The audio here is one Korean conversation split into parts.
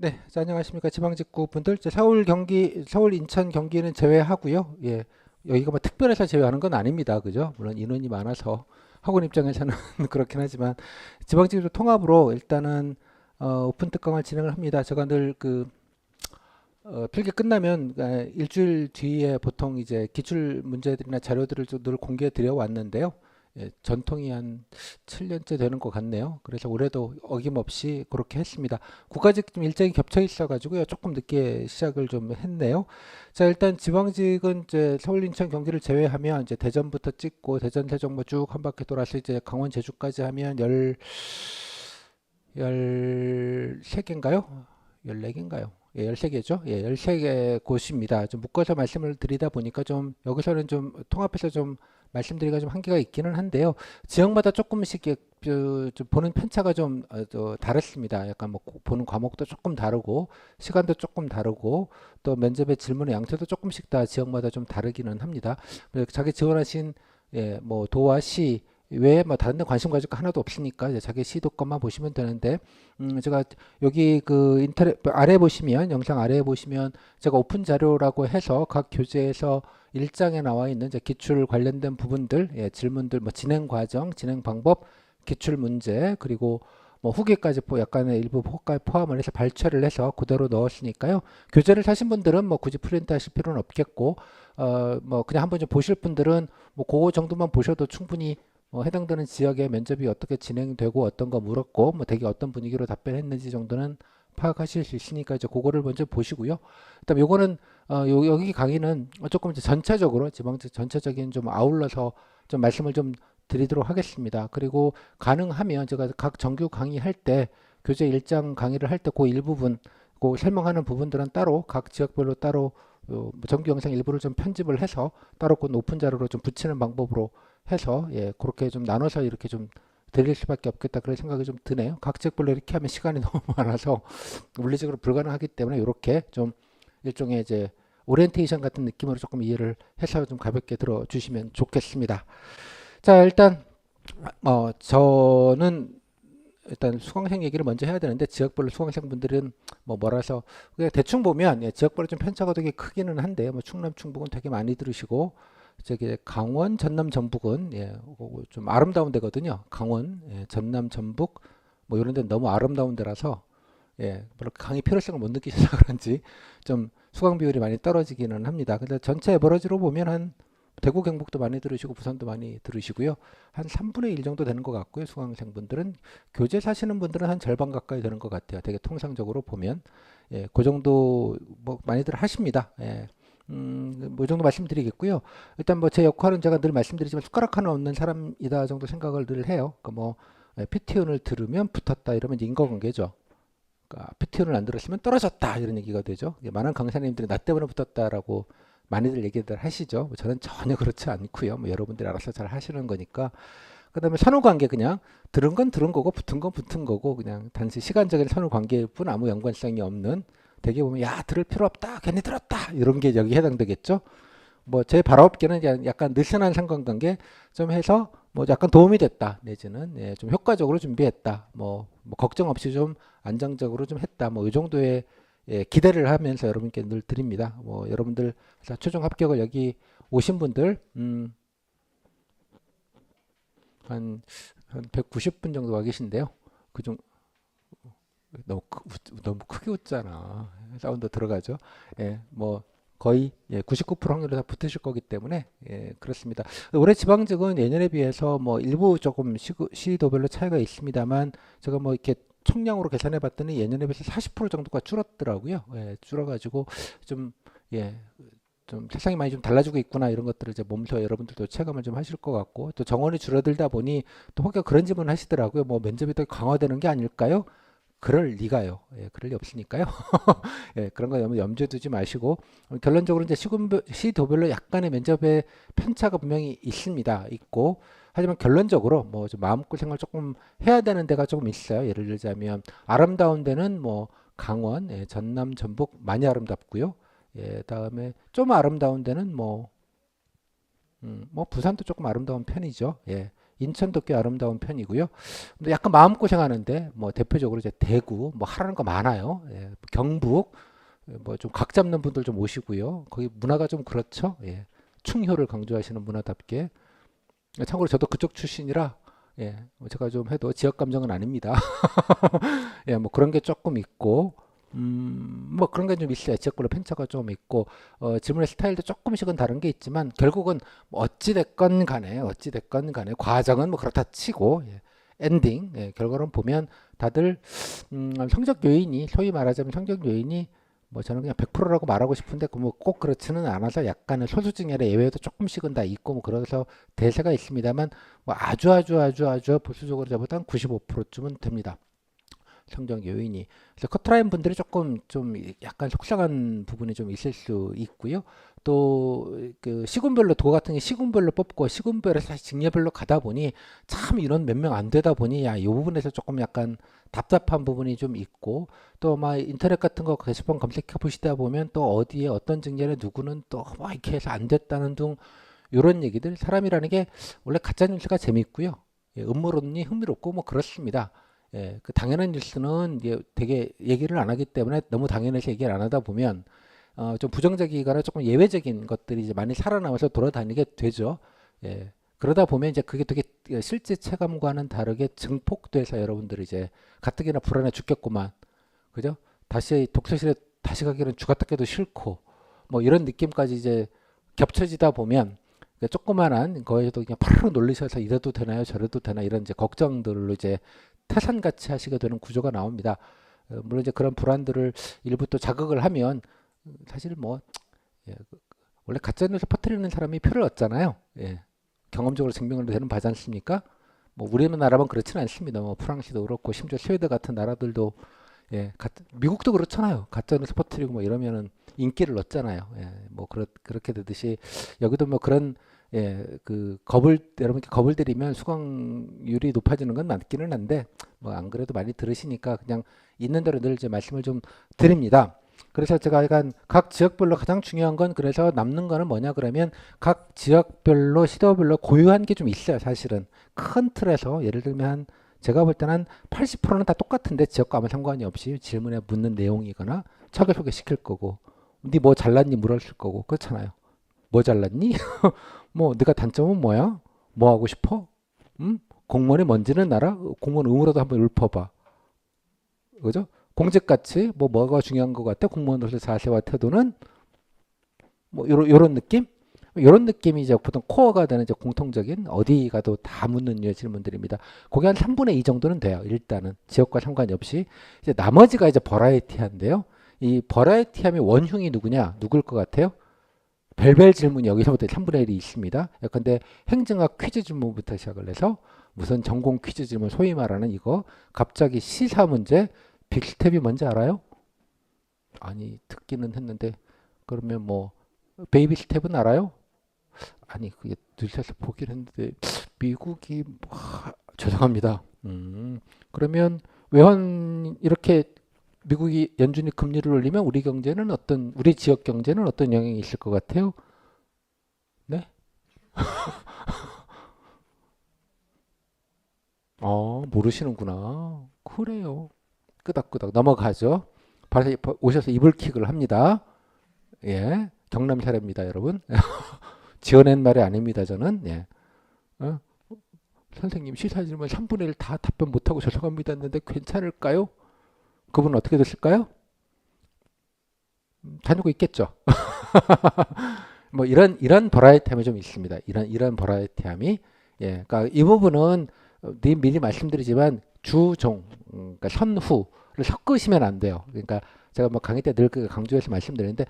네, 자, 안녕하십니까. 지방직구 분들. 서울, 경기, 서울, 인천, 경기는 제외하고요. 예, 여기가 뭐 특별해서 제외하는 건 아닙니다. 그죠? 물론 인원이 많아서 학원 입장에서는 그렇긴 하지만 지방직구 통합으로 일단은 오픈 특강을 진행을 합니다. 제가 늘 필기 끝나면 일주일 뒤에 보통 이제 기출 문제들이나 자료들을 늘 공개해 드려 왔는데요. 예, 전통이 한 7년째 되는 것 같네요. 그래서 올해도 어김없이 그렇게 했습니다. 국가직 좀 일정이 겹쳐 있어가지고요. 조금 늦게 시작을 좀 했네요. 자, 일단 지방직은 이제 서울, 인천, 경기를 제외하면 이제 대전부터 찍고 대전, 세종 뭐 쭉 한 바퀴 돌아서 이제 강원, 제주까지 하면 13개인가요? 14개인가요? 예, 13개죠. 예, 13개 곳입니다. 좀 묶어서 말씀을 드리다 보니까 좀 여기서는 좀 통합해서 좀 말씀드리기가 좀 한계가 있기는 한데요. 지역마다 조금씩 좀 보는 편차가 좀 다릅니다. 약간 뭐 보는 과목도 조금 다르고 시간도 조금 다르고 또 면접의 질문의 양태도 조금씩 다 지역마다 좀 다르기는 합니다. 자기 지원하신 뭐 도와 시 외에 뭐 다른 데 관심 가질 거 하나도 없으니까 이제 자기 시도 것만 보시면 되는데 제가 여기 그 인터넷 아래 보시면 영상 아래에 보시면 제가 오픈 자료라고 해서 각 교재에서 일장에 나와 있는 이제 기출 관련된 부분들 질문들 뭐 진행 과정 진행 방법 기출 문제 그리고 뭐 후기까지 약간의 일부 후기까지 포함을 해서 발췌를 해서 그대로 넣었으니까요. 교재를 사신 분들은 뭐 굳이 프린트 하실 필요는 없겠고 뭐 그냥 한번 좀 보실 분들은 뭐 그거 정도만 보셔도 충분히 해당되는 지역의 면접이 어떻게 진행되고 어떤 거 물었고 뭐 되게 어떤 분위기로 답변했는지 정도는 파악하실 수 있으니까 이제 그거를 먼저 보시고요. 그다음 요거는 여기 강의는 조금 이제 전체적으로 지방직 전체적인 좀 아울러서 좀 말씀을 좀 드리도록 하겠습니다. 그리고 가능하면 제가 각 정규 강의할 때 교재 일장 강의를 할 때 그 일부분 그 설명하는 부분들은 따로 각 지역별로 따로 정규 영상 일부를 좀 편집을 해서 따로 그 오픈 자료로 좀 붙이는 방법으로 해서 그렇게 좀 나눠서 이렇게 좀 드릴 수밖에 없겠다 그런 생각이 좀 드네요. 각 지역별로 이렇게 하면 시간이 너무 많아서 물리적으로 불가능하기 때문에 이렇게 좀 일종의 이제 오리엔테이션 같은 느낌으로 조금 이해를 해서 좀 가볍게 들어주시면 좋겠습니다. 자, 일단 저는 일단 수강생 얘기를 먼저 해야 되는데 지역별로 수강생 분들은 뭐 뭐라서 그냥 대충 보면 지역별로 좀 편차가 되게 크기는 한데 뭐 충남 충북은 되게 많이 들으시고 저기 강원 전남 전북은 좀 아름다운 데거든요. 강원 전남 전북 뭐 이런 데는 너무 아름다운 데라서 별로 강의 필요성을 못 느끼셔서 그런지 좀 수강 비율이 많이 떨어지기는 합니다. 근데 전체 에버러지로 보면 한 대구 경북도 많이 들으시고 부산도 많이 들으시고요. 한 3분의 1 정도 되는 것 같고요. 수강생분들은 교재 사시는 분들은 한 절반 가까이 되는 것 같아요. 되게 통상적으로 보면 그 정도 뭐 많이들 하십니다. 뭐이 정도 말씀드리겠고요. 일단 뭐 제 역할은 제가 늘 말씀드리지만 숟가락 하나 없는 사람이다 정도 생각을 늘 해요. 그뭐 PT원을 들으면 붙었다 이러면 이제 인과관계죠. 그러니까 PT원을 안 들었으면 떨어졌다 이런 얘기가 되죠. 많은 강사님들이 나 때문에 붙었다라고 많이들 얘기들 하시죠. 뭐 저는 전혀 그렇지 않고요. 뭐 여러분들이 알아서 잘 하시는 거니까. 그다음에 선후관계 그냥 들은 건 들은 거고 붙은 건 붙은 거고 그냥 단지 시간적인 선후관계일 뿐 아무 연관성이 없는 되게 보면 야 들을 필요 없다 괜히 들었다 이런 게 여기 해당되겠죠. 뭐 제 바라옵기는 약간 느슨한 상관관계 좀 해서 뭐 약간 도움이 됐다 내지는 좀 효과적으로 준비했다 뭐 걱정 없이 좀 안정적으로 좀 했다 뭐 이 정도의 기대를 하면서 여러분께 늘 드립니다. 뭐 여러분들 최종 합격을 여기 오신 분들 한, 한 190분 정도 와 계신데요. 그중 너무 크게 웃잖아. 사운드 들어가죠. 뭐 거의 99% 확률로 다 붙으실 거기 때문에 그렇습니다. 올해 지방직은 예년에 비해서 뭐 일부 조금 시도별로 차이가 있습니다만 제가 뭐 이렇게 총량으로 계산해 봤더니 예년에 비해서 40% 정도가 줄었더라고요. 줄어가지고 좀 예, 좀 세상이 많이 좀 달라지고 있구나 이런 것들을 이제 몸소 여러분들도 체감을 좀 하실 것 같고 또 정원이 줄어들다 보니 또 혹여 그런 질문 하시더라고요. 뭐 면접이 더 강화되는 게 아닐까요? 그럴 리가요. 그럴 리 없으니까요. 그런 거 염두에 두지 마시고 결론적으로 이제 시도별로 약간의 면접의 편차가 분명히 있습니다. 있고 하지만 결론적으로 뭐 좀 마음고생을 조금 해야 되는 데가 조금 있어요. 예를 들자면 아름다운 데는 뭐 강원, 전남, 전북 많이 아름답고요. 다음에 좀 아름다운 데는 뭐 부산도 조금 아름다운 편이죠. 인천도 꽤 아름다운 편이고요. 근데 약간 마음고생하는데 뭐 대표적으로 이제 대구 뭐 하라는 거 많아요. 예, 경북 뭐 좀 각 잡는 분들 좀 오시고요. 거기 문화가 좀 그렇죠. 예. 충효를 강조하시는 문화답게. 참고로 저도 그쪽 출신이라 예, 뭐 제가 좀 해도 지역 감정은 아닙니다. 예, 뭐 그런 게 조금 있고, 뭐 그런 게 좀 있어요. 지역별로 편차가 좀 있고, 질문의 스타일도 조금씩은 다른 게 있지만, 결국은 뭐 어찌됐건 간에, 과정은 뭐 그렇다 치고, 예, 엔딩, 예, 결과론 보면 다들, 성적 요인이, 소위 말하자면 성적 요인이 뭐 저는 그냥 100%라고 말하고 싶은데 뭐 꼭 그렇지는 않아서 약간의 소수 중에 예외도 조금씩은 다 있고 뭐 그래서 대세가 있습니다만 뭐 아주 보수적으로 잡아도 한 95%쯤은 됩니다. 성장 요인이. 그래서 커트라인 분들이 조금 좀 약간 속상한 부분이 좀 있을 수 있고요. 또 그 시군별로 도 같은 게 시군별로 뽑고 시군별에서 다시 직례별로 가다 보니 참 인원 몇 명 안 되다 보니 야, 이 부분에서 조금 약간 답답한 부분이 좀 있고 또 막 인터넷 같은 거 게시판 검색해 보시다 보면 또 어디에 어떤 직렬에 누구는 또 막 이렇게 해서 안 됐다는 등 이런 얘기들 사람이라는 게 원래 가짜 뉴스가 재밌고요. 예, 음모론이 흥미롭고 뭐 그렇습니다. 예, 그 당연한 뉴스는 이제 되게 얘기를 안 하기 때문에 너무 당연해서 얘기를 안 하다 보면 좀 부정적이거나 조금 예외적인 것들이 이제 많이 살아남아서 돌아다니게 되죠. 예, 그러다 보면 이제 그게 되게 실제 체감과는 다르게 증폭돼서 여러분들이 이제 가뜩이나 불안해 죽겠구만, 그죠? 다시 독서실에 다시 가기는 죽었다 깨도 싫고 뭐 이런 느낌까지 이제 겹쳐지다 보면 그 조그만한 거에도 그냥 파르르 놀리셔서 이래도 되나요 저래도 되나 이런 이제 걱정들로 이제 타산같이 하시게 되는 구조가 나옵니다. 물론 이제 그런 불안들을 일부 또 자극을 하면 사실 뭐 예, 원래 가짜뉴스 퍼뜨리는 사람이 표를 얻잖아요. 예, 경험적으로 증명을 되는 바지 않습니까? 뭐 우리나라만 그렇지는 않습니다. 뭐 프랑스도 그렇고 심지어 스웨덴 같은 나라들도 예, 미국도 그렇잖아요. 가짜뉴스 퍼뜨리고 뭐 이러면은 인기를 얻잖아요. 예, 뭐 그렇게 되듯이 여기도 뭐 그런 예, 그 여러분께 겁을 들이면 수강률이 높아지는 건 맞기는 한데 뭐 안 그래도 많이 들으시니까 그냥 있는 대로 늘 이제 말씀을 좀 드립니다. 그래서 제가 약간 각 지역별로 가장 중요한 건 그래서 남는 거는 뭐냐 그러면 각 지역별로 시도별로 고유한 게 좀 있어요. 사실은 큰 틀에서 예를 들면 한 제가 볼 때는 한 80%는 다 똑같은데 지역과 아무 상관이 없이 질문에 묻는 내용이거나 자기 소개시킬 거고 네 뭐 잘났니 물었을 거고 그렇잖아요. 뭐 잘났니? 뭐 네가 단점은 뭐야? 뭐 하고 싶어? 공무원이 뭔지는 알아? 공무원 의무라도 한번 읊어봐. 그죠? 공직같이 뭐가 중요한 것 같아? 공무원으로서 자세와 태도는 뭐 요런 느낌? 요런 느낌이 이제 보통 코어가 되는 이제 공통적인 어디 가도 다 묻는 류의 질문들입니다. 그게 한 3분의 2 정도는 돼요. 일단은 지역과 상관이 없이. 이제 나머지가 이제 버라이티한데요. 이 버라이티함의 원흉이 누구냐? 누굴 것 같아요? 별별 질문이 여기서부터 3분의 1이 있습니다. 근데 행정학 퀴즈 질문부터 시작을 해서 무슨 전공 퀴즈 질문 소위 말하는 이거 갑자기 시사 문제 빅스텝이 뭔지 알아요? 아니 듣기는 했는데 그러면 뭐 베이비 스텝은 알아요? 아니 그게 들려서 보긴 했는데 미국이 죄송합니다. 그러면 외환 이렇게 미국이 연준이 금리를 올리면 우리 지역 경제는 어떤 영향이 있을 것 같아요? 네? 모르시는구나. 그래요. 끄덕끄덕 넘어가죠. 바로 오셔서 이불킥을 합니다. 예, 경남 사례입니다, 여러분. 지어낸 말이 아닙니다, 저는. 예. 어? 선생님 시사 질문 3분의 1 다 답변 못하고 죄송합니다 했는데 괜찮을까요? 그분은 어떻게 됐을까요? 다니고 있겠죠. 뭐 이런 버라이티함이 좀 있습니다. 이런 버라이티함이 예, 그러니까 이 부분은 미리 말씀드리지만 주종, 그러니까 선후를 섞으시면 안 돼요. 그러니까 제가 뭐 강의 때 늘 강조해서 말씀드리는데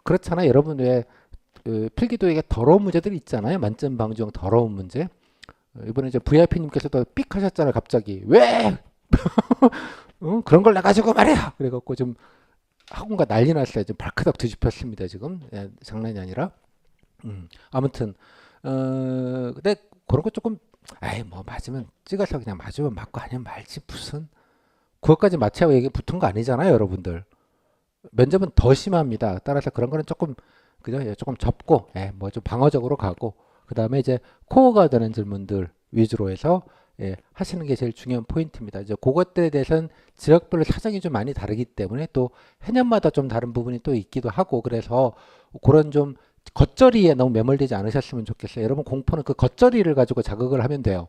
그렇잖아요. 여러분 왜 필기도에게 더러운 문제들이 있잖아요. 만점 방지용 더러운 문제. 이번에 이제 VIP님께서도 삑 하셨잖아요. 갑자기 왜 그런 걸 내가지고 말이야. 그래갖고 좀 학원가 난리 났어요. 지금 발크닥 뒤집혔습니다. 지금 예, 장난이 아니라. 아무튼 근데 그런 거 조금 아이 뭐 맞으면 찍어서 그냥 맞으면 맞고 아니면 말지 무슨 그것까지 맞춰야 얘기 붙은 거 아니잖아요, 여러분들. 면접은 더 심합니다. 따라서 그런 거는 조금 그죠? 예, 조금 접고 예, 뭐 좀 방어적으로 가고 그 다음에 이제 코어가 되는 질문들로 위주로 해서 예, 하시는 게 제일 중요한 포인트입니다. 이제 그것들에 대해서는 지역별로 사정이 좀 많이 다르기 때문에 또 해년마다 좀 다른 부분이 또 있기도 하고 그래서 그런 좀 겉절이에 너무 매몰되지 않으셨으면 좋겠어요. 여러분 공포는 그 겉절이를 가지고 자극을 하면 돼요.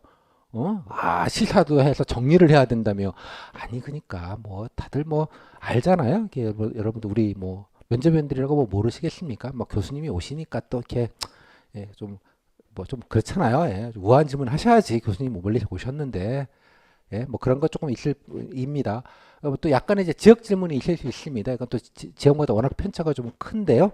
시사도 해서 정리를 해야 된다며. 아니, 그니까, 뭐, 다들 뭐, 알잖아요. 이게 뭐, 여러분들, 우리 뭐, 면접위원들이라고 뭐 모르시겠습니까? 뭐, 교수님이 오시니까 또 이렇게, 예, 좀, 뭐, 좀 그렇잖아요. 예, 우아한 질문 하셔야지. 교수님 뭐 멀리 오셨는데. 예, 뭐 그런 것 조금 있습니다. 또 약간의 이제 지역 질문이 있을 수 있습니다. 이건 또 지역마다 워낙 편차가 좀 큰데요.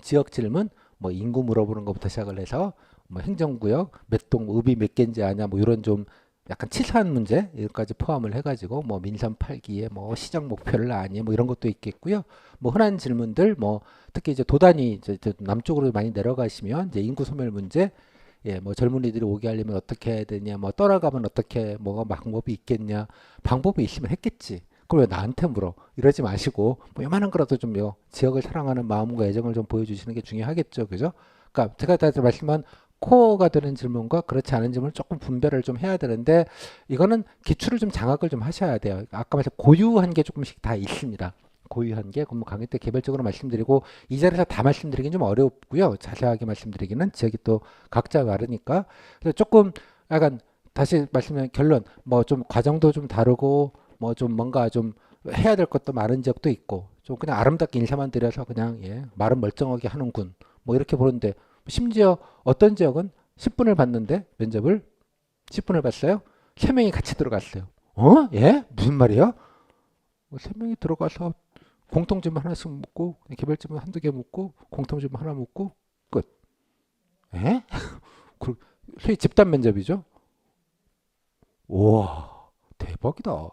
지역 질문, 뭐 인구 물어보는 것부터 시작을 해서 뭐 행정구역, 몇 동, 읍이 몇 개인지 아냐, 뭐 이런 좀 약간 치사한 문제 여기까지 포함을 해가지고 뭐 민선 8기에 뭐 시정 목표를 아니 뭐 이런 것도 있겠고요. 뭐 흔한 질문들 뭐 특히 이제 도단이 이제 남쪽으로 많이 내려가시면 이제 인구 소멸 문제 예, 뭐 젊은이들이 오게 하려면 어떻게 해야 되냐, 뭐 떠나가면 어떻게 뭐가 방법이 있겠냐, 방법이 있으면 했겠지. 그걸 왜 나한테 물어? 이러지 마시고 뭐 요만한 거라도 좀요 지역을 사랑하는 마음과 애정을 좀 보여주시는 게 중요하겠죠, 그죠? 그러니까 제가 다 말씀한 코어가 되는 질문과 그렇지 않은 질문을 조금 분별을 좀 해야 되는데 이거는 기출을 좀 장악을 좀 하셔야 돼요. 아까 말씀 고유한 게 조금씩 다 있습니다. 고유한 게 그럼 강의 때 개별적으로 말씀드리고 이 자리에서 다 말씀드리긴 좀 어렵고요. 자세하게 말씀드리기는 지역이 또 각자 다르니까 그래서 조금 약간 다시 말씀드린 결론 뭐 좀 과정도 좀 다르고 뭐 좀 뭔가 좀 해야 될 것도 많은 지역도 있고 좀 그냥 아름답게 인사만 드려서 그냥 예, 말은 멀쩡하게 하는군 뭐 이렇게 보는데 심지어 어떤 지역은 10분을 봤는데 면접을 10분을 봤어요. 3명이 같이 들어갔어요. 예? 무슨 말이야? 3명이 들어가서 공통점을 하나씩 묻고 개별점을 한두 개 묻고 공통점 하나 묻고 끝. 에? 소위 집단 면접이죠. 우와 대박이다.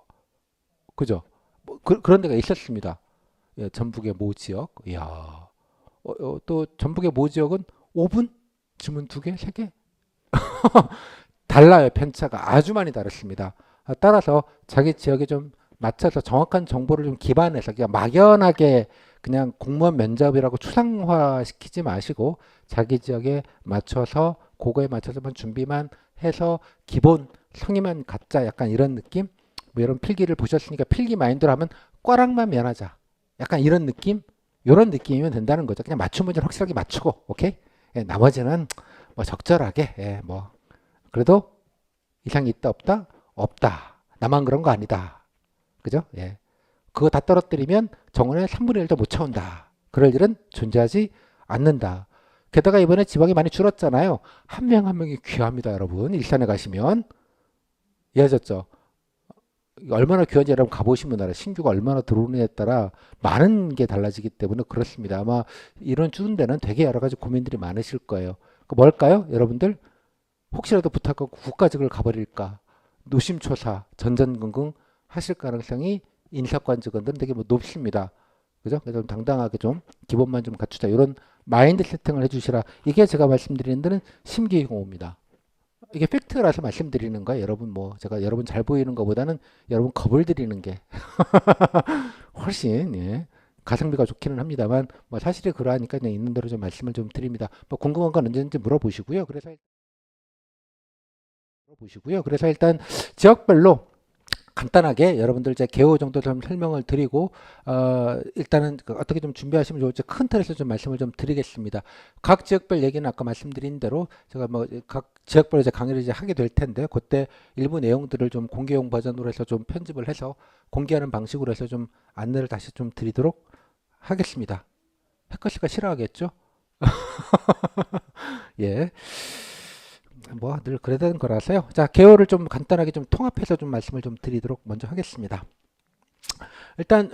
그죠? 뭐 그런 데가 있었습니다. 예, 전북의 모 지역. 이야. 또 전북의 모 지역은 5분? 질문 2개, 3개? 달라요. 편차가 아주 많이 다릅니다. 따라서 자기 지역에 좀 맞춰서 정확한 정보를 좀 기반해서 그냥 막연하게 그냥 공무원 면접이라고 추상화 시키지 마시고 자기 지역에 맞춰서 그거에 맞춰서만 준비만 해서 기본 성의만 갖자 약간 이런 느낌 뭐 이런 필기를 보셨으니까 필기 마인드로 하면 꽈락만 면하자 약간 이런 느낌 이런 느낌이면 된다는 거죠. 그냥 맞춤 문제는 확실하게 맞추고 오케이 예, 나머지는 뭐 적절하게 예, 뭐 그래도 이상이 있다 없다? 없다. 나만 그런 거 아니다. 그죠? 예. 그거 다 떨어뜨리면 정원의 3분의 1도 못 채운다. 그럴 일은 존재하지 않는다. 게다가 이번에 지방이 많이 줄었잖아요. 한 명 한 명이 귀합니다, 여러분. 일산에 가시면. 이해하셨죠? 얼마나 귀한지 여러분 가보시면 알아요. 신규가 얼마나 들어오느냐에 따라 많은 게 달라지기 때문에 그렇습니다. 아마 이런 추운 데는 되게 여러 가지 고민들이 많으실 거예요. 그 뭘까요? 여러분들? 혹시라도 부탁하고 국가직을 가버릴까 노심초사 전전긍긍 하실 가능성이 인사권 직원들은 되게 뭐 높습니다. 그죠? 그래서 좀 당당하게 좀 기본만 좀 갖추자 이런 마인드 세팅을 해주시라. 이게 제가 말씀드리는 데는 심기공호입니다. 이게 팩트라서 말씀드리는 거예요. 여러분 뭐 제가 여러분 잘 보이는 것보다는 여러분 겁을 드리는 게 훨씬 예. 가성비가 좋기는 합니다만 뭐 사실이 그러하니까 그냥 있는 대로 좀 말씀을 좀 드립니다. 뭐 궁금한 건 언제든지 물어보시고요. 그래서 일단 지역별로 간단하게 여러분들 이제 개요 정도 좀 설명을 드리고 일단은 어떻게 좀 준비하시면 좋을지 큰 틀에서 좀 말씀을 좀 드리겠습니다. 각 지역별 얘기는 아까 말씀드린 대로 제가 뭐 각 지역별로 이제 강의를 이제 하게 될 텐데 그때 일부 내용들을 좀 공개용 버전으로 해서 좀 편집을 해서 공개하는 방식으로 해서 좀 안내를 다시 좀 드리도록 하겠습니다. 해커씨가 싫어하겠죠? 예. 뭐 늘 그래야 되는 거라서요. 자, 개요를 좀 간단하게 좀 통합해서 좀 말씀을 좀 드리도록 먼저 하겠습니다. 일단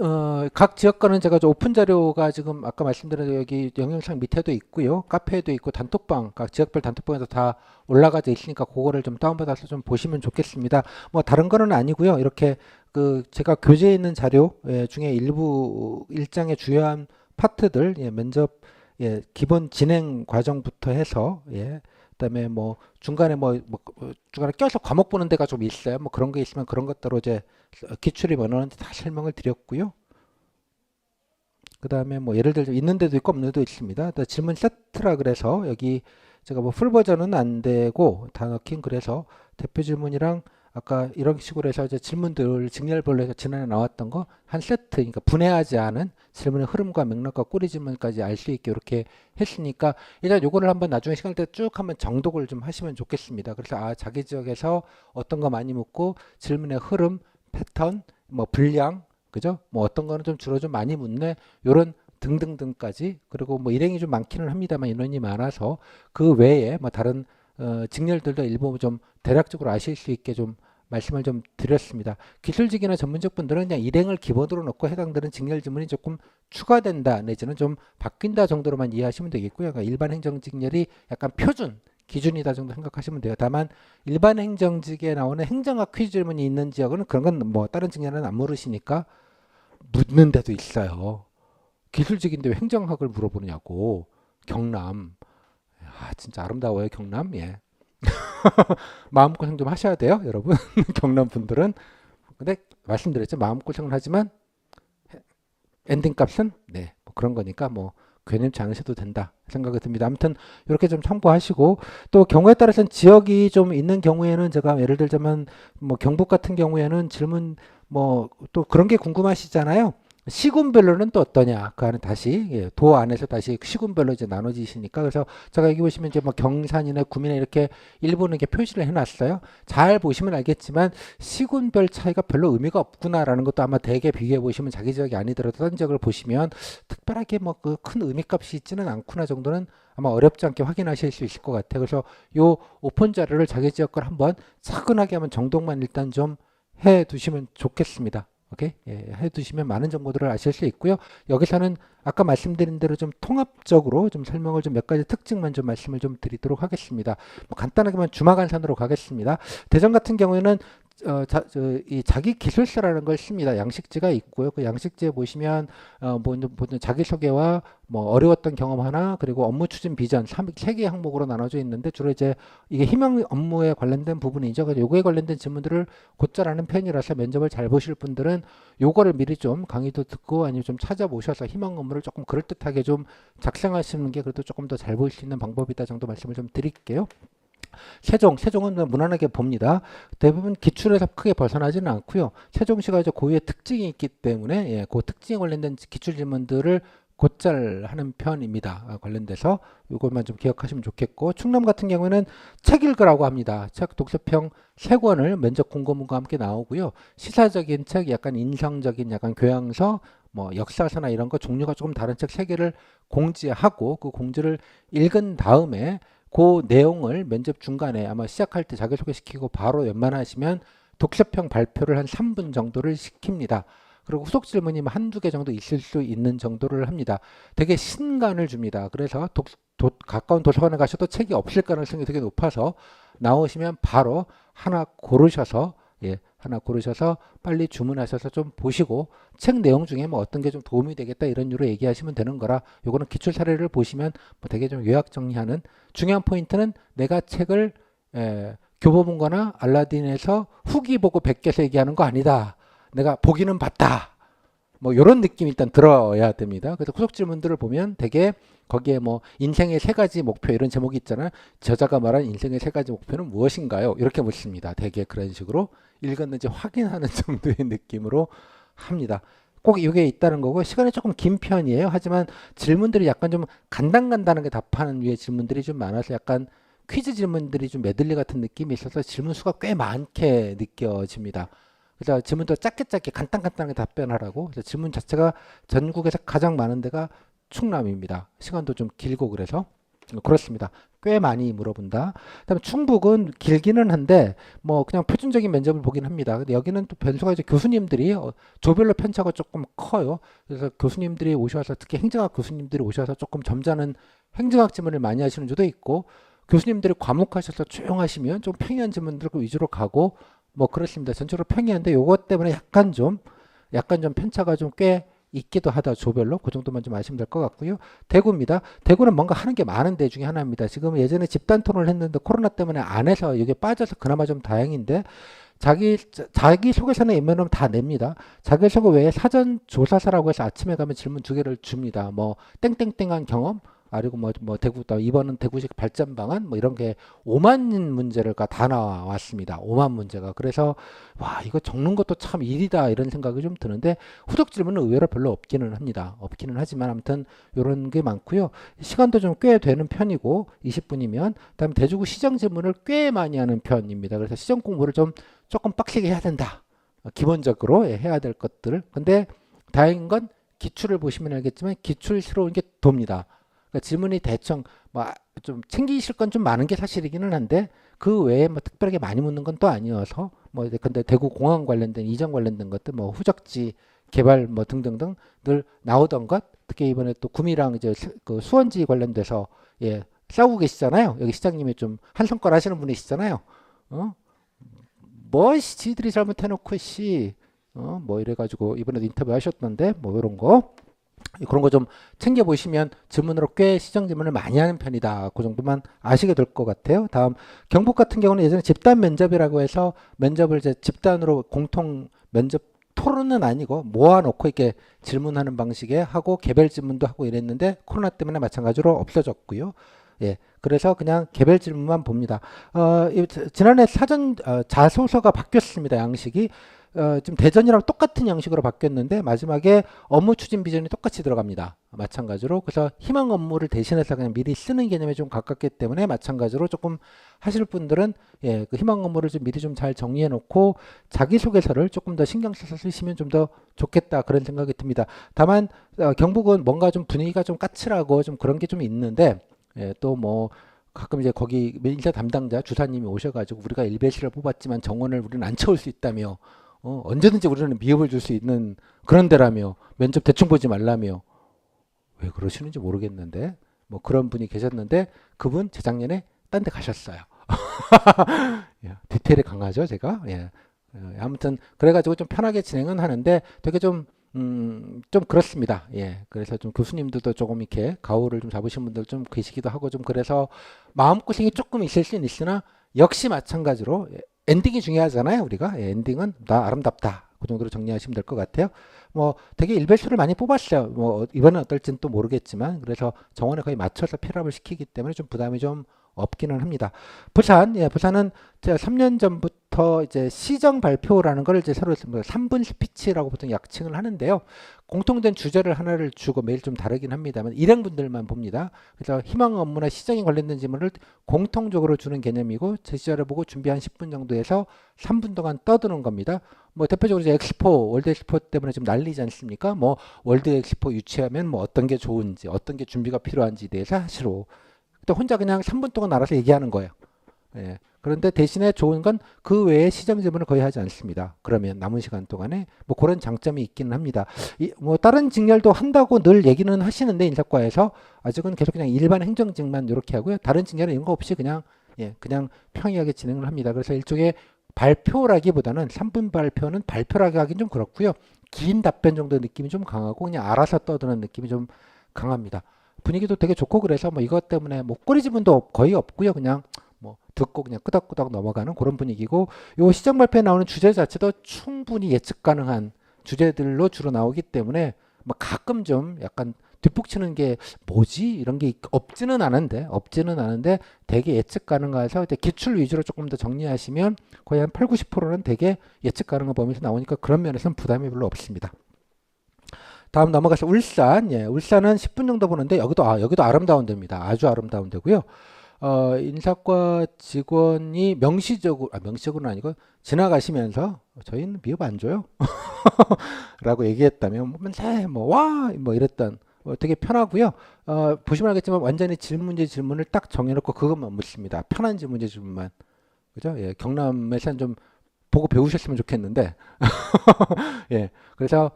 각 지역 거는 제가 오픈 자료가 지금 아까 말씀드린 여기 영영상 밑에도 있고요. 카페에도 있고 단톡방, 각 지역별 단톡방에도 다 올라가져 있으니까 그거를 좀 다운받아서 좀 보시면 좋겠습니다. 뭐 다른 거는 아니고요. 이렇게 그 제가 교재에 있는 자료 중에 일부 일장의 주요한 파트들 면접 기본 진행 과정부터 해서 그다음에 뭐 중간에 중간에 껴서 과목 보는 데가 좀 있어요. 뭐 그런 게 있으면 그런 것대로 이제 기출이 뭐냐는지 다 설명을 드렸고요. 그다음에 뭐 예를 들어 있는 데도 있고 없는 데도 있습니다. 질문 세트라 그래서 여기 제가 뭐 풀 버전은 안 되고 다 넣긴 그래서 대표 질문이랑 아까 이런 식으로 해서 이제 질문들 직렬별로 해서 지난해 나왔던 거 한 세트, 그러니까 분해하지 않은 질문의 흐름과 맥락과 꼬리 질문까지 알 수 있게 이렇게 했으니까 일단 요거를 한번 나중에 시간 때 쭉 한번 정독을 좀 하시면 좋겠습니다. 그래서 자기 지역에서 어떤 거 많이 묻고 질문의 흐름, 패턴, 뭐 분량, 그죠? 뭐 어떤 거는 좀 주로 좀 많이 묻네. 요런 등등등까지. 그리고 뭐 일행이 좀 많기는 합니다만 인원이 많아서 그 외에 뭐 다른 직렬들도 일부 좀 대략적으로 아실 수 있게 좀 말씀을 좀 드렸습니다. 기술직이나 전문직 분들은 그냥 일행을 기본으로 놓고 해당되는 직렬 지문이 조금 추가된다 내지는 좀 바뀐다 정도로만 이해하시면 되겠고요. 그러니까 일반 행정직렬이 약간 표준 기준이다 정도 생각하시면 돼요. 다만 일반 행정직에 나오는 행정학 퀴즈 질문이 있는 지역은 그런 건 뭐 다른 직렬은 안 물으시니까 묻는 데도 있어요. 기술직인데 왜 행정학을 물어보느냐고. 경남. 진짜 아름다워요, 경남. 예. 마음고생 좀 하셔야 돼요, 여러분. 경남 분들은. 근데 말씀드렸죠. 마음고생을 하지만 엔딩 값은 네, 뭐 그런 거니까 뭐 괴념치 않으셔도 된다 생각이 듭니다. 아무튼 이렇게 좀 참고하시고 또 경우에 따라서는 지역이 좀 있는 경우에는 제가 예를 들자면 뭐 경북 같은 경우에는 질문 뭐 또 그런 게 궁금하시잖아요. 시군별로는 또 어떠냐? 그 안에 다시 도 안에서 다시 시군별로 이제 나눠지시니까 그래서 제가 여기 보시면 이제 뭐 경산이나 구미나 이렇게 일부는 이렇게 표시를 해놨어요. 잘 보시면 알겠지만 시군별 차이가 별로 의미가 없구나라는 것도 아마 대개 비교해 보시면 자기 지역이 아니더라도 다른 지역을 보시면 특별하게 뭐 그 큰 의미값이 있지는 않구나 정도는 아마 어렵지 않게 확인하실 수 있을 것 같아요. 그래서 요 오픈 자료를 자기 지역 걸 한번 차근하게 한번 정독만 일단 좀 해 두시면 좋겠습니다. 오케이? 예, 해두시면 많은 정보들을 아실 수 있고요. 여기서는 아까 말씀드린 대로 좀 통합적으로 좀 설명을 좀 몇 가지 특징만 좀 말씀을 좀 드리도록 하겠습니다. 뭐 간단하게만 주마간산으로 가겠습니다. 대전 같은 경우에는 이 자기 기술서라는 걸 씁니다. 양식지가 있고요. 그 양식지에 보시면 뭐 자기소개와 뭐 어려웠던 경험 하나 그리고 업무 추진 비전 세 개 항목으로 나눠져 있는데 주로 이제 이게 희망 업무에 관련된 부분이죠. 그래서 요거에 관련된 질문들을 곧잘 하는 편이라서 면접을 잘 보실 분들은 요거를 미리 좀 강의도 듣고 아니면 좀 찾아보셔서 희망 업무를 조금 그럴듯하게 좀 작성하시는 게 그래도 조금 더 잘 보일 수 있는 방법이다 정도 말씀을 좀 드릴게요. 세종은 무난하게 봅니다. 대부분 기출에서 크게 벗어나지는 않고요. 세종시가 이제 고유의 특징이 있기 때문에 예, 그 특징에 관련된 기출 질문들을 곧잘 하는 편입니다. 관련돼서 이것만 좀 기억하시면 좋겠고 충남 같은 경우에는 책 읽으라고 합니다. 책 독서평 3권을 면접 공고문과 함께 나오고요. 시사적인 책, 약간 인상적인 약간 교양서, 뭐 역사서나 이런 거 종류가 조금 다른 책 3개를 공지하고 그 공지를 읽은 다음에 그 내용을 면접 중간에 아마 시작할 때 자기소개시키고 바로 웬만하시면 독서평 발표를 한 3분 정도를 시킵니다. 그리고 후속 질문이 한두 개 정도 있을 수 있는 정도를 합니다. 되게 신간을 줍니다. 그래서 가까운 도서관에 가셔도 책이 없을 가능성이 되게 높아서 나오시면 바로 하나 고르셔서 하나 고르셔서 빨리 주문하셔서 좀 보시고 책 내용 중에 뭐 어떤 게 좀 도움이 되겠다 이런 유로 얘기하시면 되는 거라 요거는 기출 사례를 보시면 뭐 되게 좀 요약 정리하는 중요한 포인트는 내가 책을 교보문고나 알라딘에서 후기 보고 베껴서 얘기하는 거 아니다. 내가 보기는 봤다. 뭐 이런 느낌이 일단 들어야 됩니다. 그래서 후속 질문들을 보면 되게 거기에 뭐 인생의 3가지 목표 이런 제목이 있잖아요. 저자가 말한 인생의 3가지 목표는 무엇인가요? 이렇게 묻습니다. 되게 그런 식으로 읽었는지 확인하는 정도의 느낌으로 합니다. 꼭 이게 있다는 거고 시간이 조금 긴 편이에요. 하지만 질문들이 약간 좀 간단하게 답하는 류의 질문들이 좀 많아서 약간 퀴즈 질문들이 좀 메들리 같은 느낌이 있어서 질문 수가 꽤 많게 느껴집니다. 그래서 질문도 짧게 간단하게 답변하라고. 그래서 질문 자체가 전국에서 가장 많은 데가 충남입니다. 시간도 좀 길고 그래서 그렇습니다. 꽤 많이 물어본다. 그다음에 충북은 길기는 한데 뭐 그냥 표준적인 면접을 보긴 합니다. 근데 여기는 또 변수가 이제 교수님들이 조별로 편차가 조금 커요. 그래서 교수님들이 오셔서 특히 행정학 교수님들이 오셔서 조금 점잖은 행정학 질문을 많이 하시는 주도 있고 교수님들이 과묵하셔서 조용하시면 좀 평이한 질문들 위주로 가고 뭐 그렇습니다. 전체적으로 평이한데 요것 때문에 약간 좀 편차가 좀 꽤 있기도 하다. 조별로 그 정도만 좀 아시면 될 것 같고요. 대구입니다. 대구는 뭔가 하는 게 많은 데 중에 하나입니다. 지금 예전에 집단 토론을 했는데 코로나 때문에 안 해서 이게 빠져서 그나마 좀 다행인데 자기 소개서는 웬만하면 다 냅니다. 자기 소개 외에 사전 조사서라고 해서 아침에 가면 질문 2개를 줍니다. 뭐 땡땡땡한 경험 그리고 뭐 대구 이번은 대구식 발전 방안 뭐 이런 게 5만 문제가 다 나왔습니다. 5만 문제가. 그래서 와, 이거 적는 것도 참 일이다 이런 생각이 좀 드는데 후속 질문은 의외로 별로 없기는 합니다. 없기는 하지만 아무튼 이런 게 많고요. 시간도 좀 꽤 되는 편이고 20분이면 그다음에 대주고 시정 질문을 꽤 많이 하는 편입니다. 그래서 시정 공부를 좀 조금 빡세게 해야 된다. 기본적으로 해야 될 것들. 근데 다행인 건 기출을 보시면 알겠지만 기출스러운 게 돕니다. 그러니까 질문이 대충 뭐 좀 챙기실 건 좀 많은 게 사실이기는 한데 그 외에 뭐 특별하게 많이 묻는 건 또 아니어서 뭐 근데 대구 공항 관련된 이전 관련된 것들 뭐 후적지 개발 뭐 등등등 늘 나오던 것 특히 이번에 또 구미랑 이제 그 수원지 관련돼서 싸우고 계시잖아요. 여기 시장님이 좀 한 손가락 하시는 분이시잖아요. 어? 뭐 지들이 잘못해놓고 뭐 이래가지고 이번에도 인터뷰 하셨던데 뭐 이런 거 그런 거 좀 챙겨 보시면 질문으로 꽤 시정 질문을 많이 하는 편이다. 그 정도만 아시게 될 것 같아요. 다음 경북 같은 경우는 예전에 집단 면접이라고 해서 면접을 이제 집단으로 공통 면접 토론은 아니고 모아놓고 이렇게 질문하는 방식에 하고 개별 질문도 하고 이랬는데 코로나 때문에 마찬가지로 없어졌고요. 그래서 그냥 개별 질문만 봅니다. 지난해 사전 자소서가 바뀌었습니다. 양식이 지금 대전이랑 똑같은 양식으로 바뀌었는데 마지막에 업무 추진 비전이 똑같이 들어갑니다. 마찬가지로 그래서 희망 업무를 대신해서 그냥 미리 쓰는 개념에 좀 가깝기 때문에 마찬가지로 조금 하실 분들은 그 희망 업무를 좀 미리 좀 잘 정리해 놓고 자기소개서를 조금 더 신경 써서 쓰시면 좀 더 좋겠다 그런 생각이 듭니다. 다만 경북은 뭔가 좀 분위기가 좀 까칠하고 좀 그런 게 좀 있는데 또 뭐 가끔 이제 거기 인사 담당자 주사님이 오셔가지고 우리가 일베시를 뽑았지만 정원을 우리는 안 채울 수 있다며 언제든지 우리는 미흡을 줄 수 있는 그런 데라며 면접 대충 보지 말라며 왜 그러시는지 모르겠는데 뭐 그런 분이 계셨는데 그분 재작년에 딴 데 가셨어요. 디테일이 강하죠 제가. 아무튼 그래가지고 좀 편하게 진행은 하는데 되게 좀 그렇습니다. 그래서 좀 교수님들도 조금 이렇게 가오를 좀 잡으신 분들 좀 계시기도 하고 좀 그래서 마음고생이 조금 있을 수는 있으나 역시 마찬가지로 엔딩이 중요하잖아요. 우리가 엔딩은 나 아름답다. 그 정도로 정리하시면 될 것 같아요. 뭐 되게 일배수를 많이 뽑았어요. 뭐 이번엔 어떨지는 또 모르겠지만 그래서 정원에 거의 맞춰서 필업을 시키기 때문에 좀 부담이 좀 없기는 합니다. 부산은 제가 3년 전부터 이제 시정 발표라는 걸 이제 새로 3분 스피치라고 보통 약칭을 하는데요. 공통된 주제를 하나를 주고 매일 좀 다르긴 합니다만 일행분들만 봅니다. 그래서 희망 업무나 시정에 관련된 질문을 공통적으로 주는 개념이고 제시자를 보고 준비 한 10분 정도에서 3분 동안 떠드는 겁니다. 뭐 대표적으로 이제 엑스포, 월드 엑스포 때문에 좀 난리지 않습니까? 뭐 월드 엑스포 유치하면 뭐 어떤 게 좋은지, 어떤 게 준비가 필요한지에 대해서 사실로 또 혼자 그냥 3분 동안 알아서 얘기하는 거예요. 그런데 대신에 좋은 건 그 외에 시정 질문을 거의 하지 않습니다. 그러면 남은 시간 동안에 뭐 그런 장점이 있기는 합니다. 뭐 다른 직렬도 한다고 늘 얘기는 하시는데 인사과에서 아직은 계속 그냥 일반 행정직만 이렇게 하고요. 다른 직렬은 이런 거 없이 그냥 평이하게 진행을 합니다. 그래서 일종의 발표라기보다는 3분 발표는 발표라고 하긴 좀 그렇고요. 긴 답변 정도 느낌이 좀 강하고 그냥 알아서 떠드는 느낌이 좀 강합니다. 분위기도 되게 좋고 그래서 뭐 이것 때문에 뭐 꼬리지분도 거의 없고요. 그냥 뭐 듣고 그냥 끄덕끄덕 넘어가는 그런 분위기고 요 시정 발표에 나오는 주제 자체도 충분히 예측 가능한 주제들로 주로 나오기 때문에 뭐 가끔 좀 약간 뒷북치는 게 뭐지 이런 게 없지는 않은데 되게 예측 가능해서 기출 위주로 조금 더 정리하시면 거의 한 8, 90%는 되게 예측 가능한 범위에서 나오니까 그런 면에서는 부담이 별로 없습니다. 다음 넘어가서 울산. 울산은 10분 정도 보는데 여기도 아름다운 데입니다. 아주 아름다운 데고요. 인사과 직원이 명시적으로는 아니고 지나가시면서 저희는 미흡 안 줘요. 라고 얘기했다면 뭐 이랬던 되게 편하고요. 보시면 알겠지만 완전히 질문을 딱 정해놓고 그것만 묻습니다. 편한 질문만. 그죠? 경남에서는 좀 보고 배우셨으면 좋겠는데 그래서